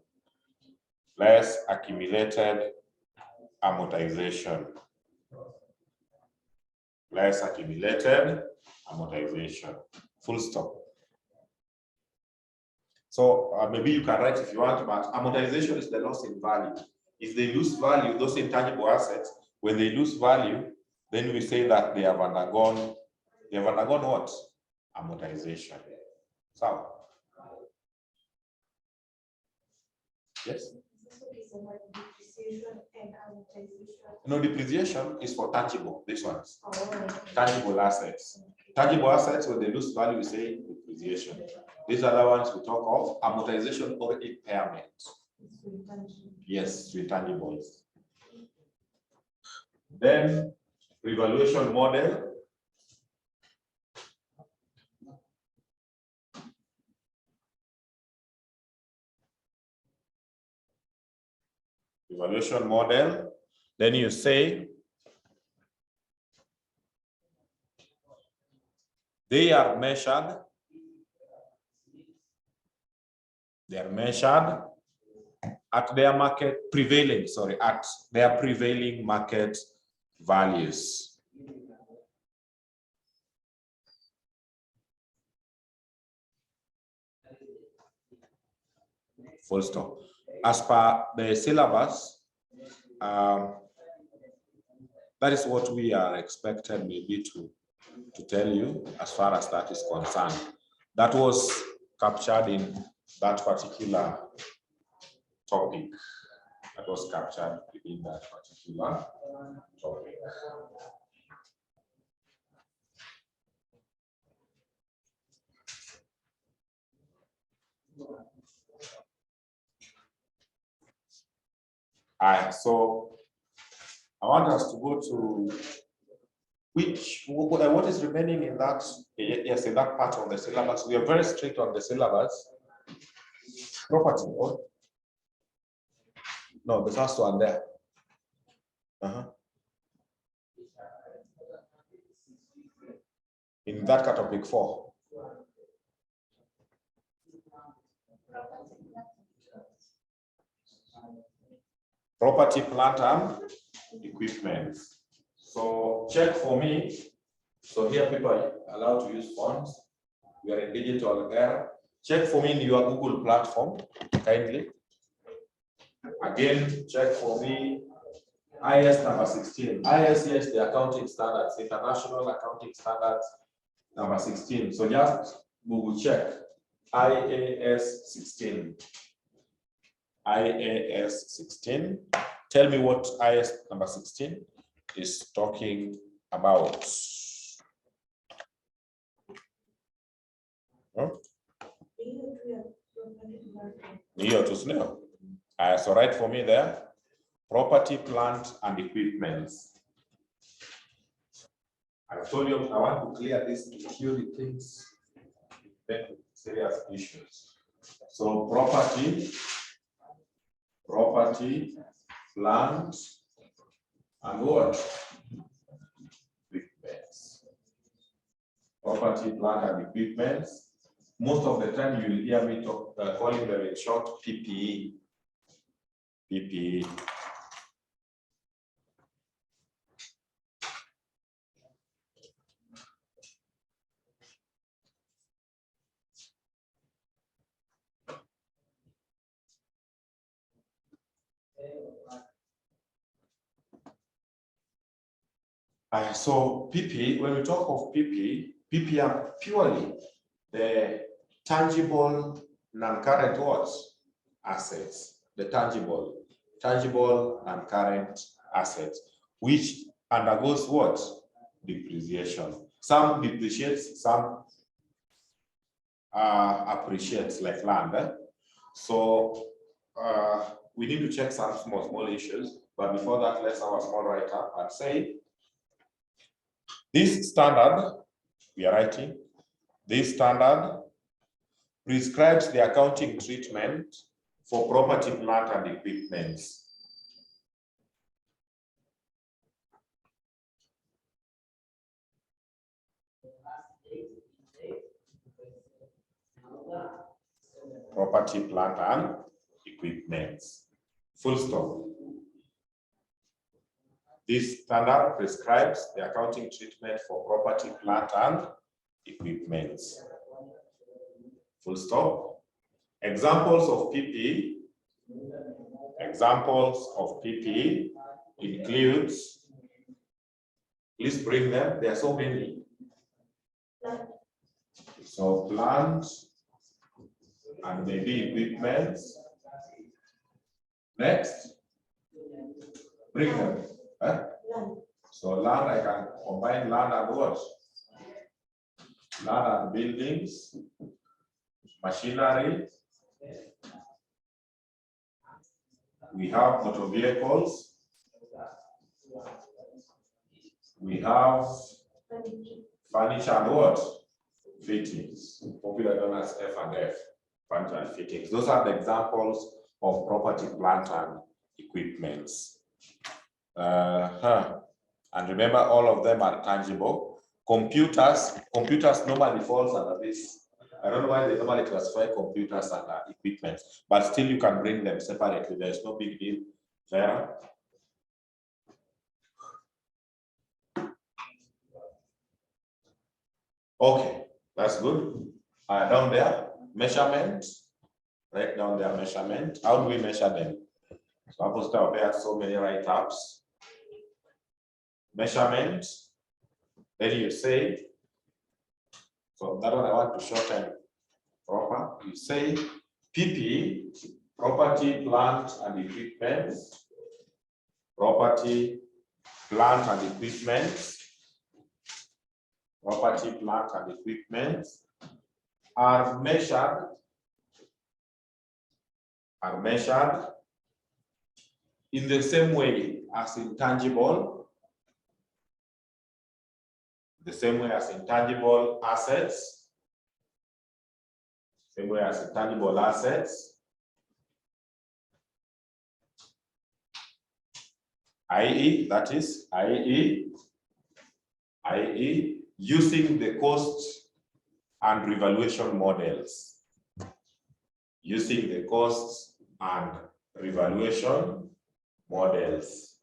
Full stop. So maybe you can write if you want, but amortization is the loss in value. If they lose value, those intangible assets, when they lose value, then we say that they have undergone what? Amortization. So, yes? Depreciation and amortization. No, depreciation is for tangible, this ones. Oh. Tangible assets. Tangible assets, when they lose value, we say depreciation. These are the ones we talk of, amortization or impairment. Yes, to intangibles. Then, revaluation model. Evaluation model, then you say they are measured at their prevailing market values. Full stop. As per the syllabus, that is what we are expected maybe to tell you as far as that is concerned. That was captured in that particular topic. That was captured within that particular topic. So I want us to go to what is remaining in that, yes, in that part of the syllabus. We are very strict on the syllabus. Property, oh? No, the first one there. In that topic 4. Property, plant, and equipment. So check for me. So here people are allowed to use phones. We are in digital era. Check for me in your Google platform, kindly. Again, check for me IS number 16. IS, yes, the accounting standards, international accounting standards number 16. So just Google check IAS 16. IAS 16. Tell me what IAS number 16 is talking about. Hiyo tu sindio? So write for me there. Property, plant, and equipments. I told you I want to clear these security things, then serious issues. So property, plant, and what? Equipments. Property, plant, and equipments. Most of the time you will hear me calling them in short PPE. PPE. So PP, when we talk of PP are purely the tangible, non-current assets, the tangible non-current assets, which undergoes what? Depreciation. Some depreciates, some appreciates, like land. So we need to check some small issues, but before that, let's have a small write-up and say, this standard, we are writing, this standard prescribes the accounting treatment for property, plant, and equipments. Property, plant, and equipments. Full stop. This standard prescribes the accounting treatment for property, plant, and equipments. Full stop. Examples of PPE. Examples of PPE includes, please bring them, there are so many. So plant and maybe equipments. Next, bring them. So land, I can combine land and what? Land and buildings, machinery. We have motor vehicles. We have furniture and what? Fittings, popularly known as F&F, furniture and fittings. Those are the examples of property, plant, and equipments. And remember, all of them are tangible. Computers normally falls under this. I don't know why they normally classify computers under equipment, but still you can bring them separately. There's no big deal there. Okay, that's good. Down there, measurement. Write down their measurement. How do we measure them? So Apostle prepared so many write-ups. Measurement. Then you say, so that one I want to shorten proper. You say PP, property, plant, and equipment. Property, plant, and equipment. Property, plant, and equipment are measured in the same way as intangible, the same way as intangible assets, same way as intangible assets, i.e., that is, i.e., using the cost and revaluation models. Using the costs and revaluation models.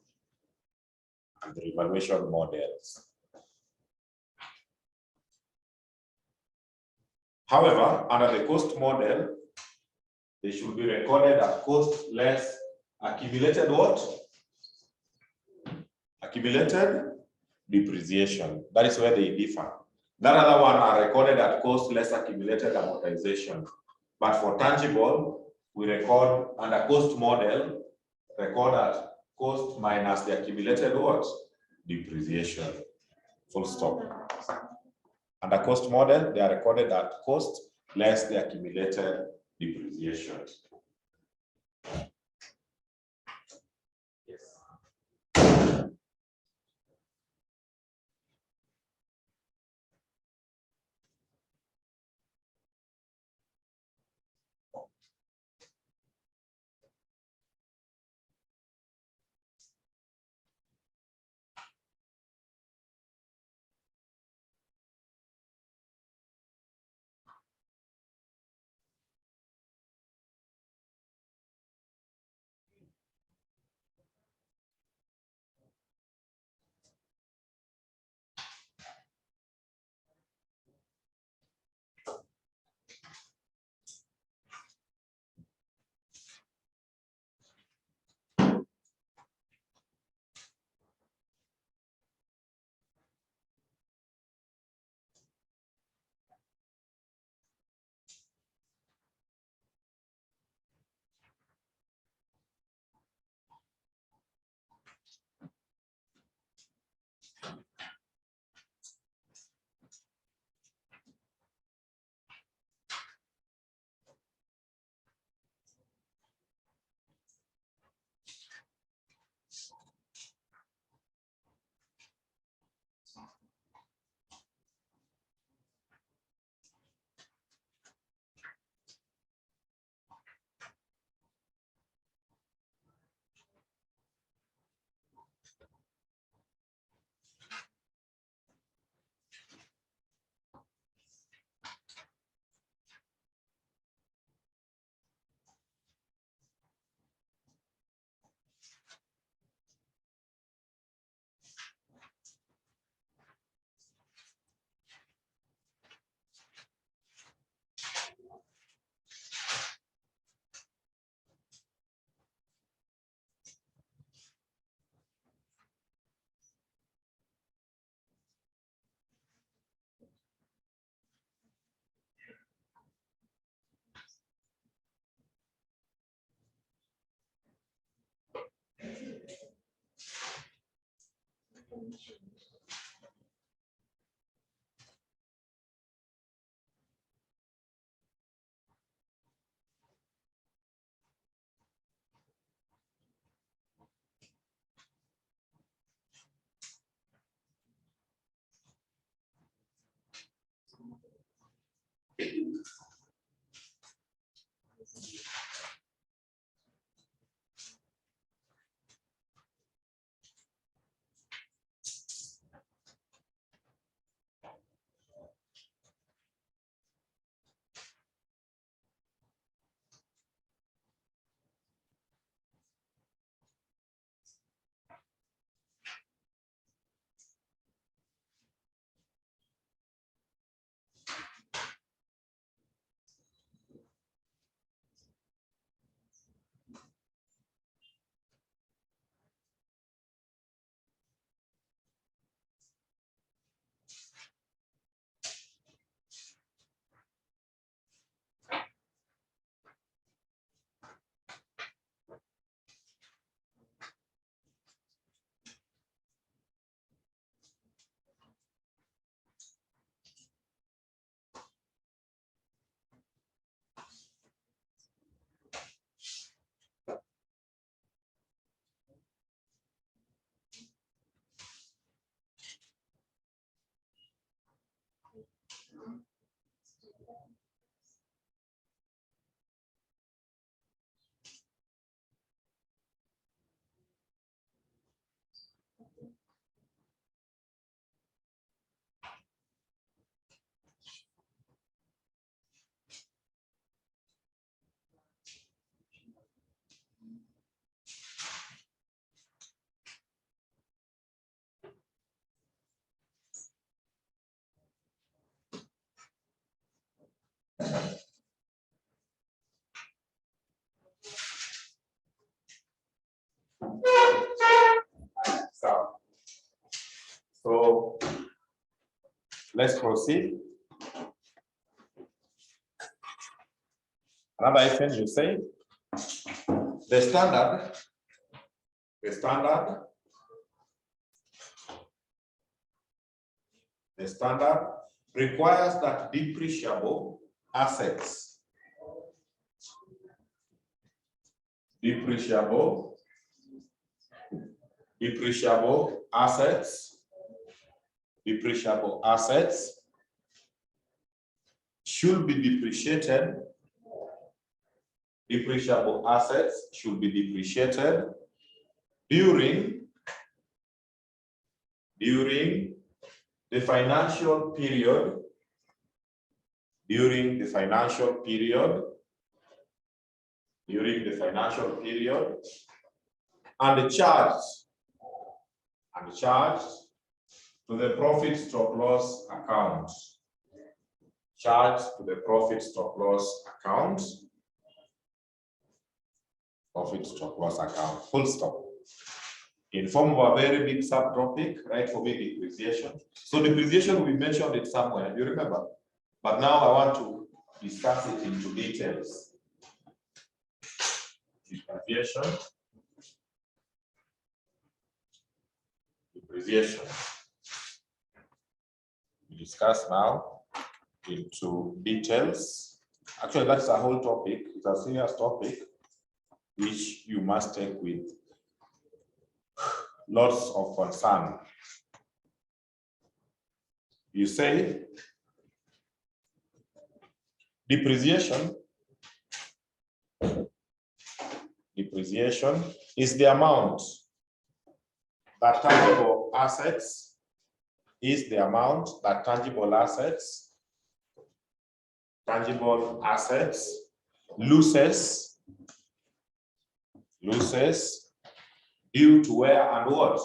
However, under the cost model, they should be recorded at cost less accumulated what? Accumulated depreciation. That is where they differ. That other one are recorded at cost less accumulated amortization. But for tangible, we record under cost model, record at cost minus the accumulated what? Depreciation. Full stop. Under cost model, they are recorded at cost less the accumulated depreciation. Yes. So let's proceed. Another thing you say, the standard requires that depreciable assets. Depreciable assets. Depreciable assets should be depreciated. Depreciable assets should be depreciated during the financial period. During the financial period, and charged to the profit/loss account. Charged to the profit/loss account. Profit/loss account. Full stop. In form of a very big subtopic, right? For me, depreciation. So depreciation, we mentioned it somewhere. You remember? But now I want to discuss it into details. Depreciation. We discuss now into details. Actually, that's a whole topic. It's a serious topic which you must take with lots of concern. You say depreciation is the amount that tangible assets loses due to wear and what?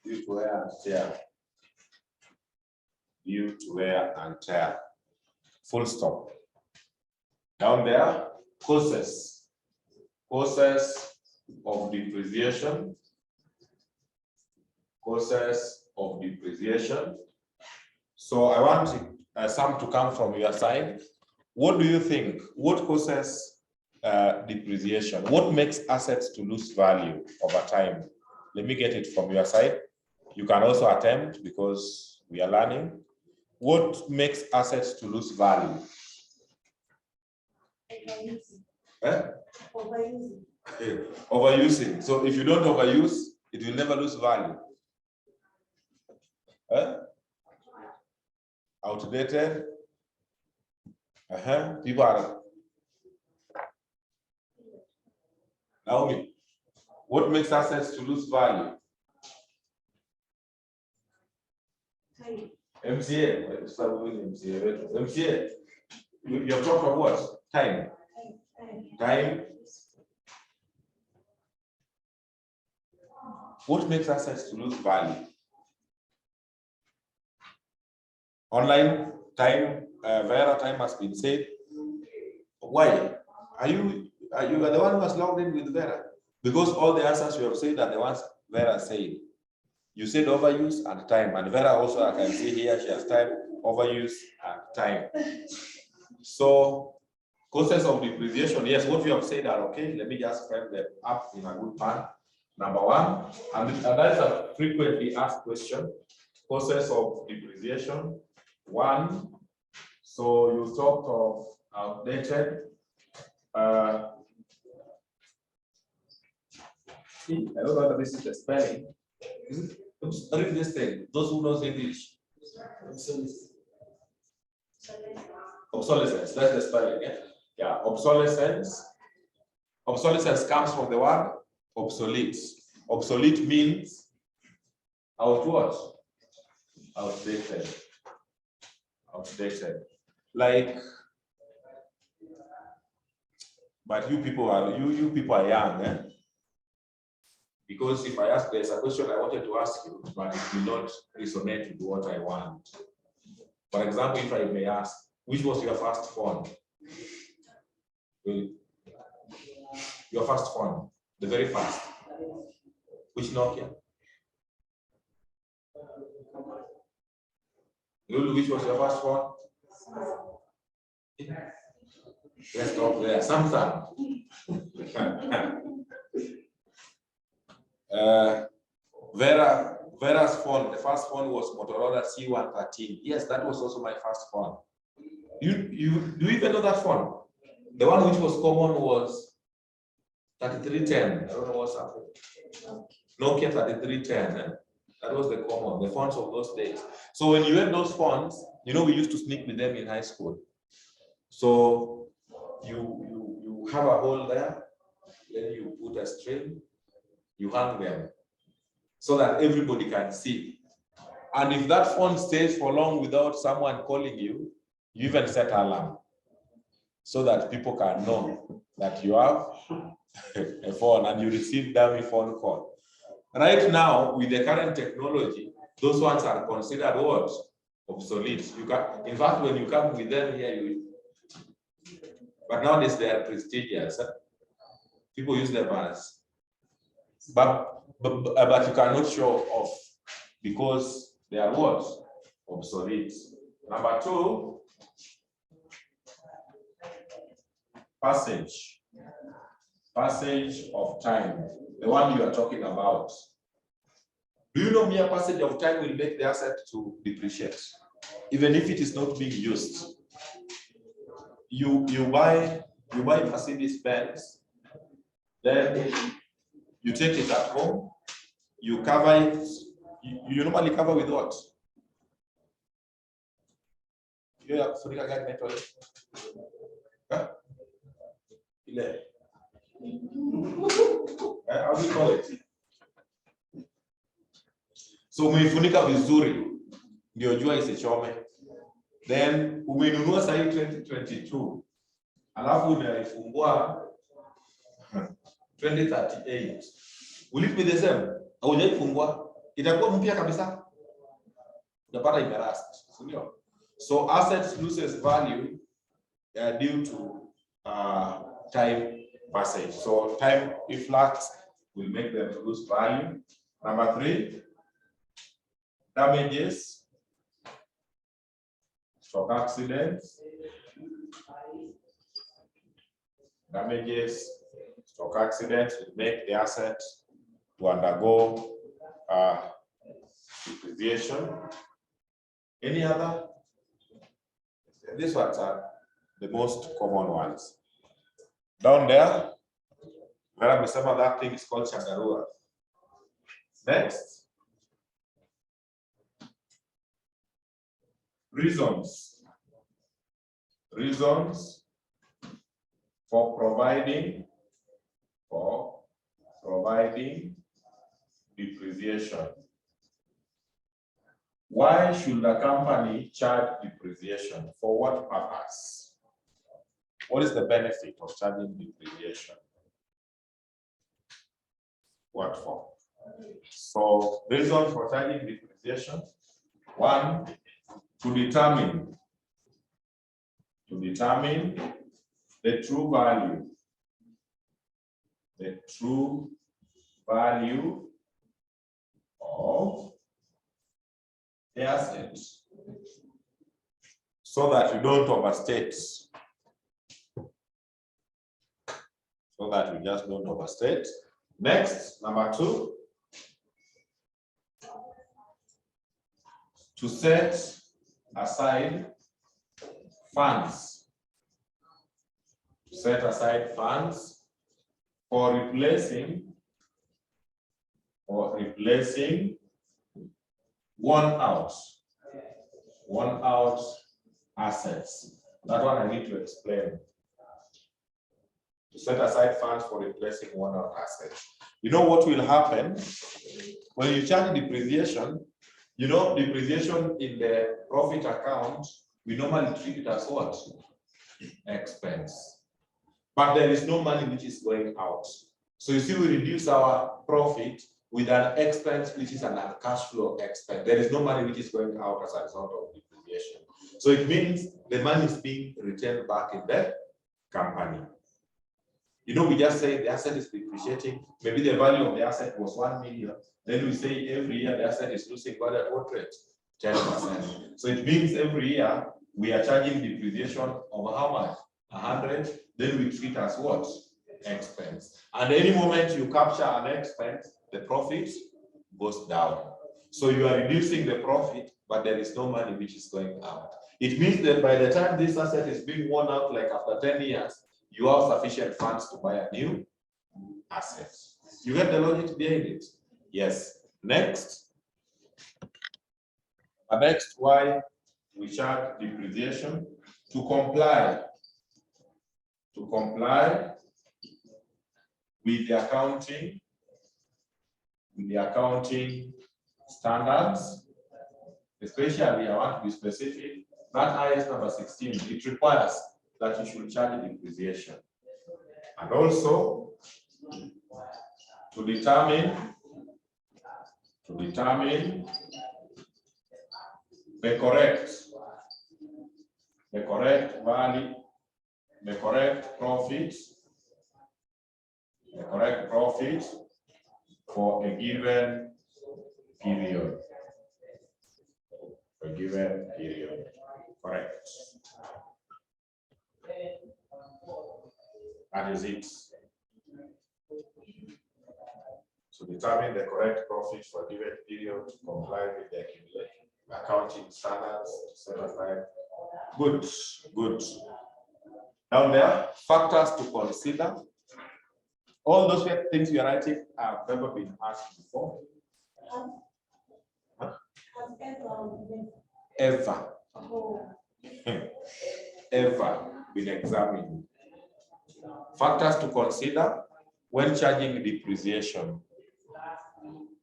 Due to wear and tear. Due to wear and tear. Full stop. Down there, causes of depreciation. Causes of depreciation. So I want some to come from your side. What do you think? What causes depreciation? What makes assets to lose value over time? Let me get it from your side. You can also attempt because we are learning. What makes assets to lose value? Overusing. Overusing. So if you don't overuse, it will never lose value. Outdated. People are. Naomi, what makes assets to lose value? Time. MCA. Start with MCA. MCA. You're talking about what? Time. Time. What makes assets to lose value? Online time, Vera time has been said. Why? Are you the one who has logged in with Vera? Because all the answers you have said are the ones Vera said. You said overuse and time, and Vera also, I can see here, she has time, overuse and time. So, causes of depreciation, yes, what you have said are okay. Let me just frame them up in a good plan. Number one, and that is a frequently asked question, causes of depreciation. One, so you talked of outdated. I don't know whether this is the spelling. Read this thing. Those who knows English. Obsolescence. That's the spelling. Yeah. Obsolescence. Obsolescence comes from the word obsolete. Obsolete means out what? Outdated. Outdated. Like, but you people are young, eh? Because if I ask, there's a question I wanted to ask you, but it will not resonate with what I want. For example, if I may ask, which was your first phone? Your first phone, the very first. Which Nokia? Lulu, which was your first phone? Let's stop there. Samsung. Vera's phone, the first phone was Motorola C113. Yes, that was also my first phone. Do you even know that phone? The one which was common was 3310. I don't know what's happening. Nokia 3310. That was the common, the phones of those days. So when you had those phones, we used to sneak with them in high school. So you have a hole there, then you put a string, you hang them so that everybody can see. And if that phone stays for long without someone calling you, you even set an alarm so that people can know that you have a phone and you receive dummy phone call. Right now, with the current technology, those ones are considered what? Obsolete. You can, in fact, when you come with them here, but nowadays they are prestigious. People use them as, but you cannot show off because they are what? Obsolete. Number two, passage of time, the one you are talking about. Do you know mere passage of time will make the asset to depreciate, even if it is not being used? You buy Mercedes Benz, then you take it at home, you cover it. You normally cover with what? Yeah, huh? How do you call it? So umeifunika vizuri ndio jua isichome. Then umenunua sasa 2022. Alafu unaifungua 2038. Will it be the same? Au unaifungua itakuwa mpya kabisa. Utapata imerust, sio? So assets loses value due to time passage. So time efflux will make them lose value. Number three, damages, stock accidents. Damages, stock accidents will make the asset to undergo depreciation. Any other? These ones are the most common ones. Down there, some of that thing is called chandarua. Next, reasons for providing depreciation. Why should the company charge depreciation? For what purpose? What is the benefit of charging depreciation? What for? So, reason for charging depreciation: one, to determine the true value of the asset, so that you don't overstate. So that we just don't overstate. Next, number two, to set aside funds. Set aside funds for replacing worn out assets. That one I need to explain. To set aside funds for replacing worn out assets. You know what will happen when you charge depreciation? You know, depreciation in the profit account, we normally treat it as what? Expense. But there is no money which is going out. So you see, we reduce our profit with an expense which is an cash flow expense. There is no money which is going out as a result of depreciation. So it means the money is being returned back in the company. You know, we just say the asset is depreciating. Maybe the value of the asset was 1 million. Then we say every year the asset is losing value at what rate? 10%. So it means every year we are charging depreciation of how much? 100. Then we treat as what? Expense. And any moment you capture an expense, the profit goes down. So you are reducing the profit, but there is no money which is going out. It means that by the time this asset is being worn out, like after 10 years, you have sufficient funds to buy a new asset. You get the logic behind it? Yes. Next. Next, why we charge depreciation? To comply with the accounting standards. Especially, I want to be specific, that IS number 16, it requires that you should charge depreciation. And also to determine the correct value, the correct profit for a given period. Correct. That is it. So determine the correct profit for a given period to comply with the accounting standards set aside. Good. Down there, factors to consider. All those things you are writing have never been asked before. Ever been examined. Factors to consider when charging depreciation.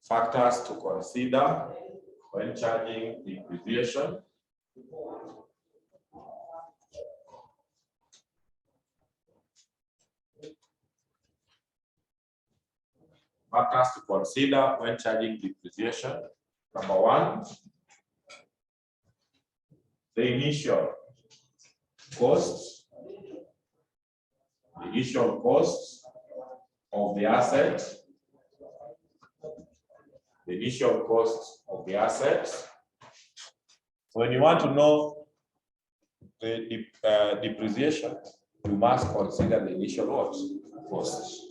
Factors to consider when charging depreciation. Factors to consider when charging depreciation. Number one, the initial cost of the asset. The initial cost of the asset. When you want to know the depreciation, you must consider the initial cost.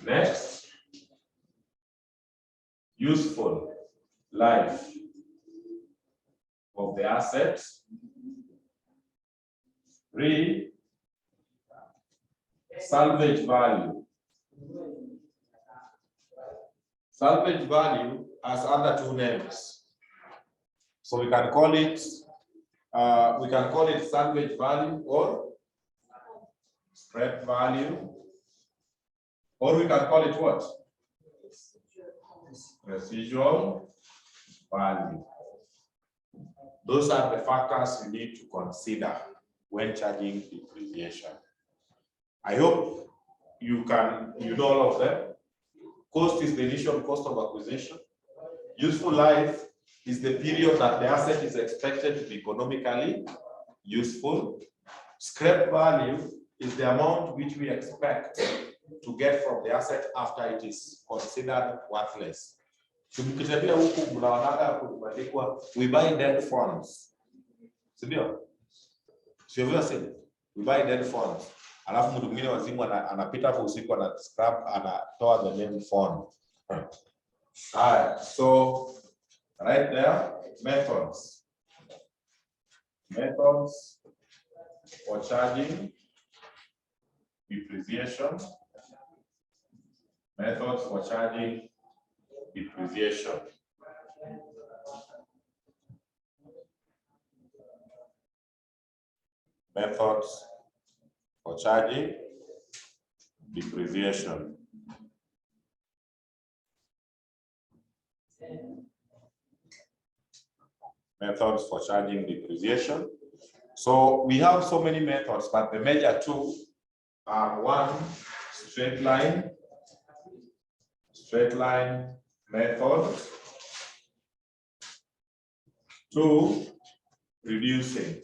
Next, useful life of the asset. 3, salvage value. Salvage value has other 2 names. So we can call it salvage value or scrap value, or we can call it what? Residual value. Those are the factors you need to consider when charging depreciation. I hope you know all of them. Cost is the initial cost of acquisition. Useful life is the period that the asset is expected to be economically useful. Scrap value is the amount which we expect to get from the asset after it is considered worthless. We buy dead funds. We buy dead funds. Alafu mtu mwingine wazimu anapita kwa usiku ana scrap anatoa the name fund. Alright, so right there, methods for charging depreciation. Methods for charging depreciation. Methods for charging depreciation. Methods for charging depreciation. So we have so many methods, but the major 2 are 1, straight line method. 2, reducing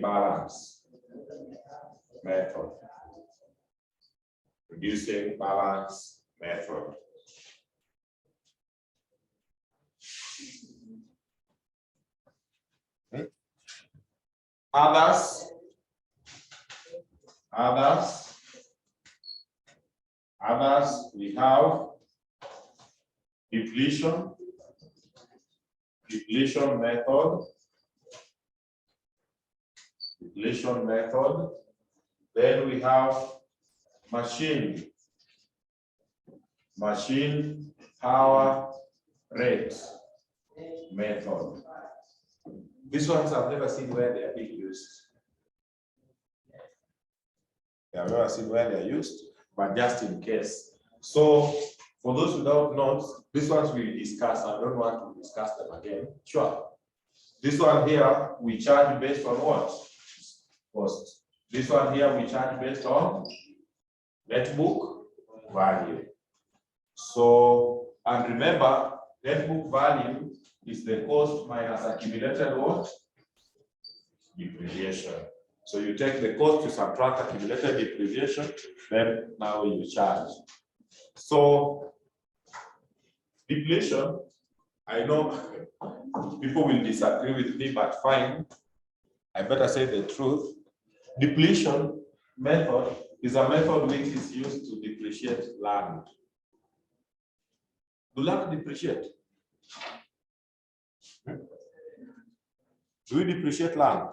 balance method. Reducing balance method. Others, we have depletion depletion method. Depletion method. Then we have machine power rate method. These ones I've never seen where they are being used. I've never seen where they are used, but just in case. So for those who don't know, these ones we discuss. I don't want to discuss them again. Sure. This one here we charge based on what? Cost. This one here we charge based on net book value. So, and remember, net book value is the cost minus accumulated what? Depreciation. So you take the cost, you subtract accumulated depreciation, then now you charge. So depletion, I know people will disagree with me, but fine. I better say the truth. Depletion method is a method which is used to depreciate land. Do land depreciate? Do we depreciate land?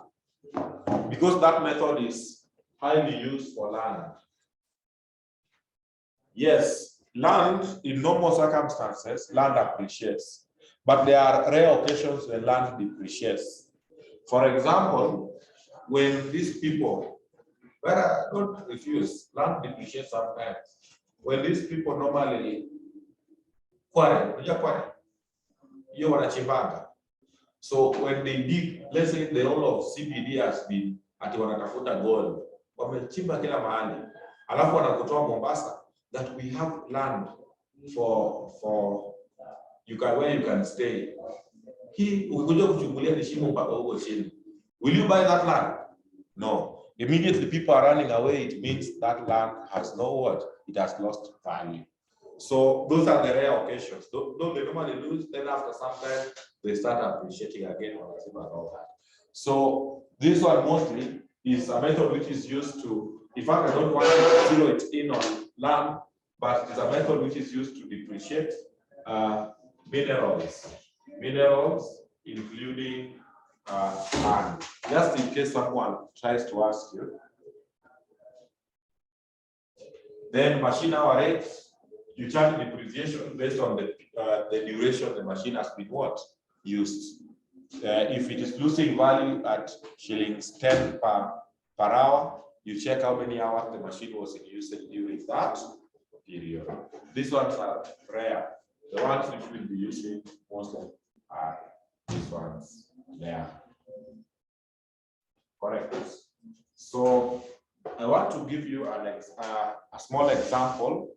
Because that method is highly used for land. Yes, land in normal circumstances, land appreciates. But there are rare occasions when land depreciates. For example, when these people, but I don't refuse, land depreciates sometimes. When these people normally quarry, you want to chimbanga. So when they dig, let's say the whole of CBD has been ati wanatafuta gold, wamechimba kila mahali, alafu wanakutoa Mombasa that we have land for you can where you can stay. Hii ukikuja kuchungulia ni shimo mpaka huko chini. Will you buy that land? No. Immediately people are running away. It means that land has no what? It has lost value. So those are the rare occasions. Though they normally lose, then after some time they start appreciating again and all that. So this one mostly is a method which is used to, in fact, I don't want to zero it in on land, but it is a method which is used to depreciate minerals, including land. Just in case someone tries to ask you. Then machine hour rates, you charge depreciation based on the duration the machine has been what? Used. If it is losing value at shillings 10 per hour, you check how many hours the machine was in use during that period. These ones are rare. The ones which we'll be using mostly are these ones there. Correct. So I want to give you a small example.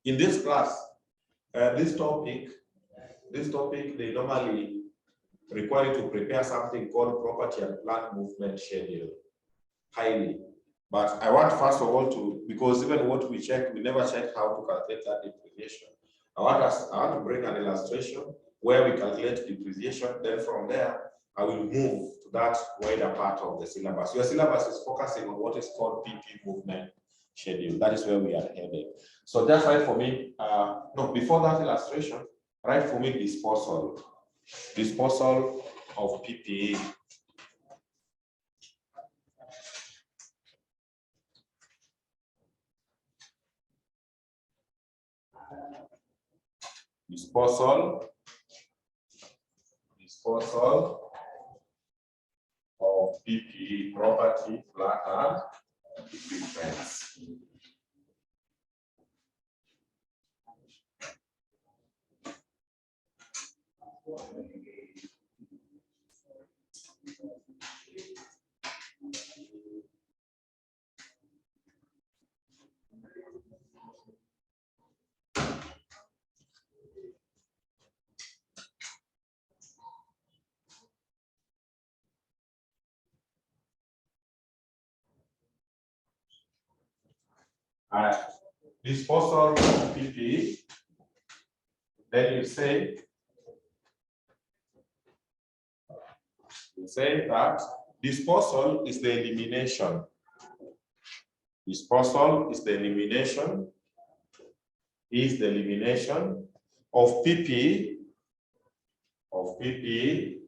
In this class, this topic, they normally require you to prepare something called property and plant movement schedule. Highly. But I want first of all to, because even what we check, we never check how to calculate that depreciation. I want to bring an illustration where we calculate depreciation. Then from there, I will move to that wider part of the syllabus. Your syllabus is focusing on what is called PP movement schedule. That is where we are headed. So just write for me, no, before that illustration, write for me disposal of PPE. Disposal of PPE, property, plant, and equipment. Disposal of PPE, then you say that disposal is the elimination. Disposal is the elimination of PPE of PPE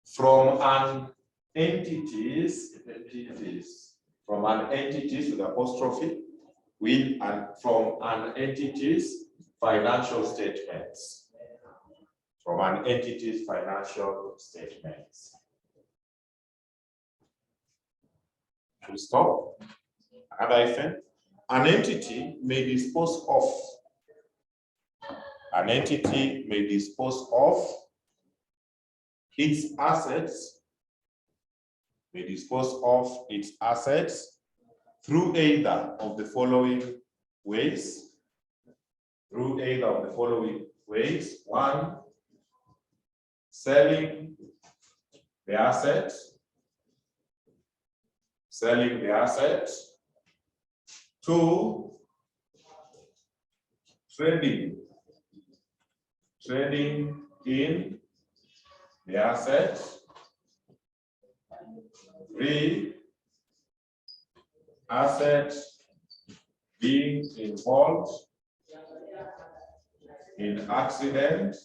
from an entities from an entities with apostrophe with and from an entities financial statements. From an entity's financial statements. Full stop. Another hyphen. An entity may dispose of. An entity may dispose of its assets. May dispose of its assets through either of the following ways. Through either of the following ways. One, selling the asset, selling the asset. Two, trading in the asset. Three, asset being involved in accident,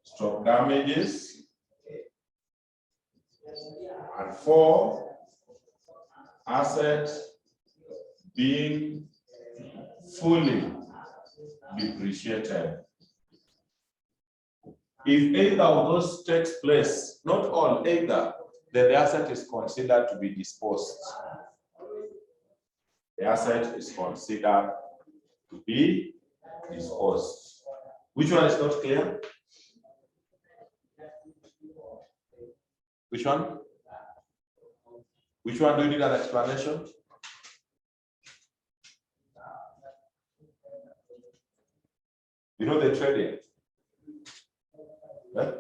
stroke damages. And four, asset being fully depreciated. If either of those takes place, not all, either, then the asset is considered to be disposed. The asset is considered to be disposed. Which one is not clear? Which one? Which one do you need an explanation? You know the trading? Yeah?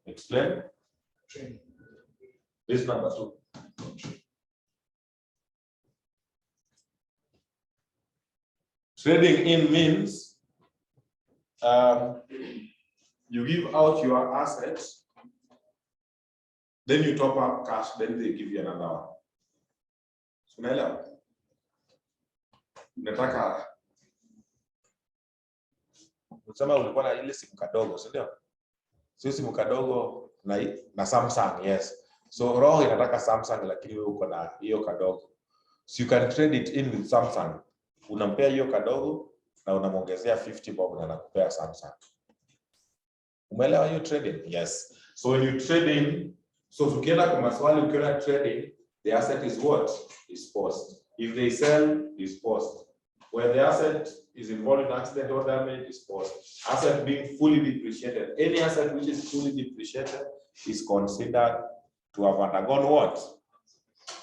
Explain. Trading. This number two. Trading in means you give out your assets, then you top up cash, then they give you another one. Unaelewa? Unataka unasema ulikuwa na ile simu kadogo, si ndio? Sio simu kadogo na Samsung, yes. So roho inataka Samsung lakini wewe uko na hiyo kadogo. So you can trade it in with Samsung. Unampea hiyo kadogo na unamongezea 50 bob na anakupea Samsung. Umeelewa hiyo trading? Yes. So when you trade in, so tukienda kwa maswali ukiona trading, the asset is what? Disposed. If they sell, disposed. When the asset is involved in accident or damage, disposed. Asset being fully depreciated. Any asset which is fully depreciated is considered to have undergone what?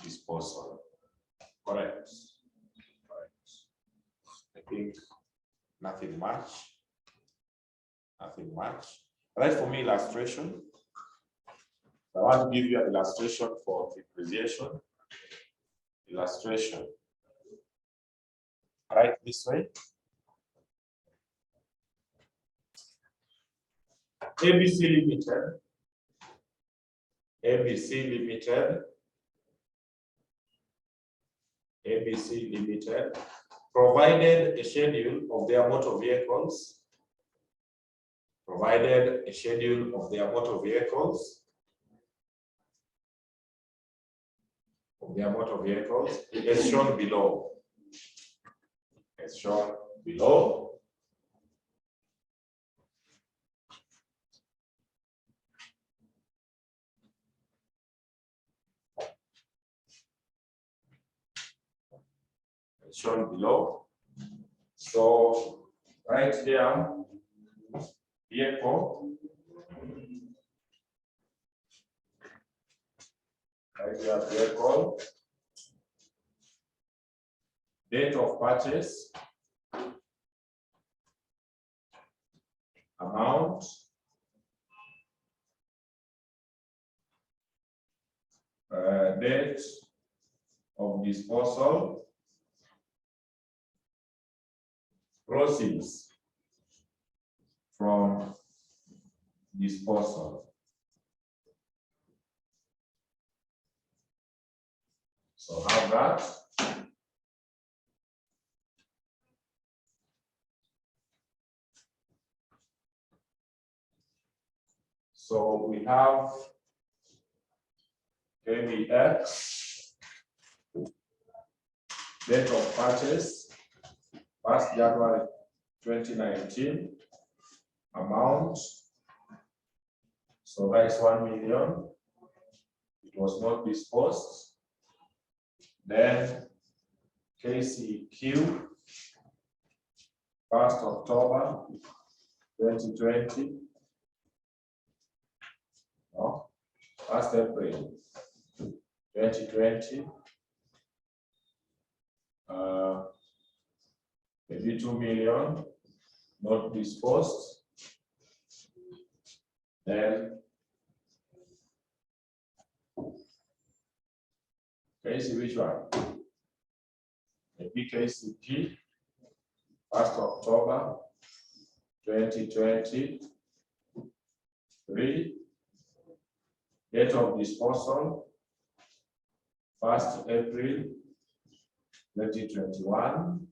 Disposal. Correct. Correct. I think nothing much. Nothing much. Right, for me, illustration. I want to give you an illustration for depreciation. Illustration. Right this way. ABC Limited. ABC Limited. ABC Limited provided a schedule of their motor vehicles. Provided a schedule of their motor vehicles. As shown below. As shown below. As shown below. So right here, vehicle. Right here, vehicle. Date of purchase. Amount. Date of disposal. Proceeds from disposal. So have that. So we have KBX, date of purchase, 1st January 2019, amount. So that is 1 million. It was not disposed. Then KCQ, 1st October 2020. No, 1st April 2020. Maybe 2 million, not disposed. Then KC, which one? Maybe KCP, 1st October 2020. 3. Date of disposal, 1st April 2021.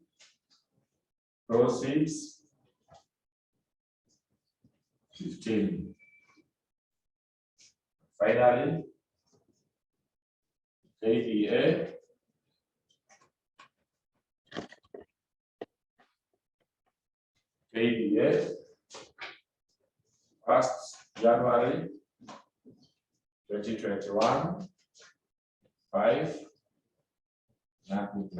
Proceeds, 15. Finally, KDA, KDA, 1st January 2021, 5, nothing.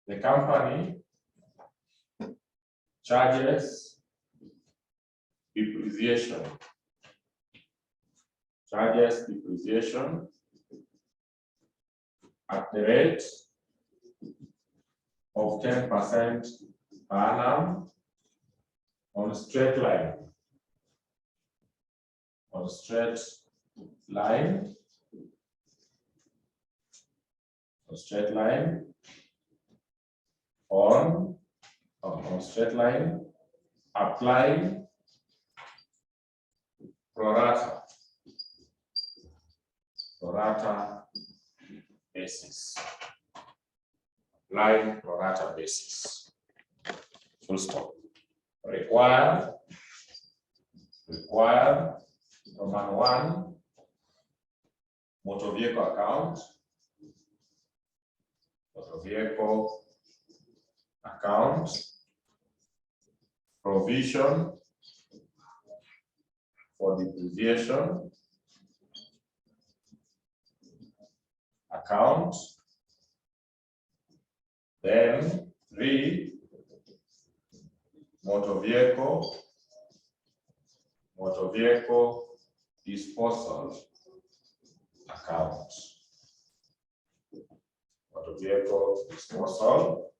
The company charges depreciation. At the rate of 10% per annum on straight line. On straight line. On straight line. On straight line, applying pro rata basis. Applying pro rata basis. Full stop. Required Roman 1, motor vehicle account. Motor vehicle account, provision for depreciation, account, then 3, motor vehicle disposal account. Motor vehicle disposal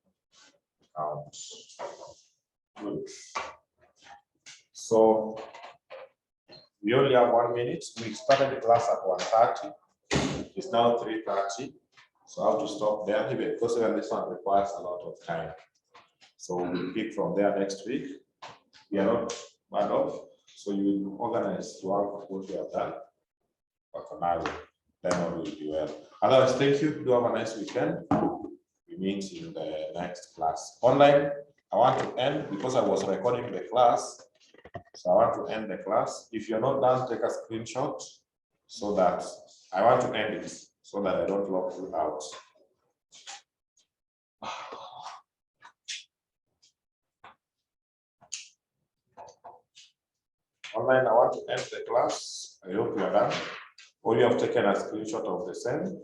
account. Good. So we only have 1 minute. We started the class at 1:30. It's now 3:30. So I have to stop there because this one requires a lot of time. So we'll pick from there next week. We are not bad off. So you will organize to work what you have done. But for now, then all will be well. Otherwise, thank you. Do have a nice weekend. We meet in the next class. Online, I want to end because I was recording the class. So I want to end the class. If you're not done, take a screenshot so that I want to end it so that I don't lock you out. Online, I want to end the class. I hope you are done. Or you have taken a screenshot of the same.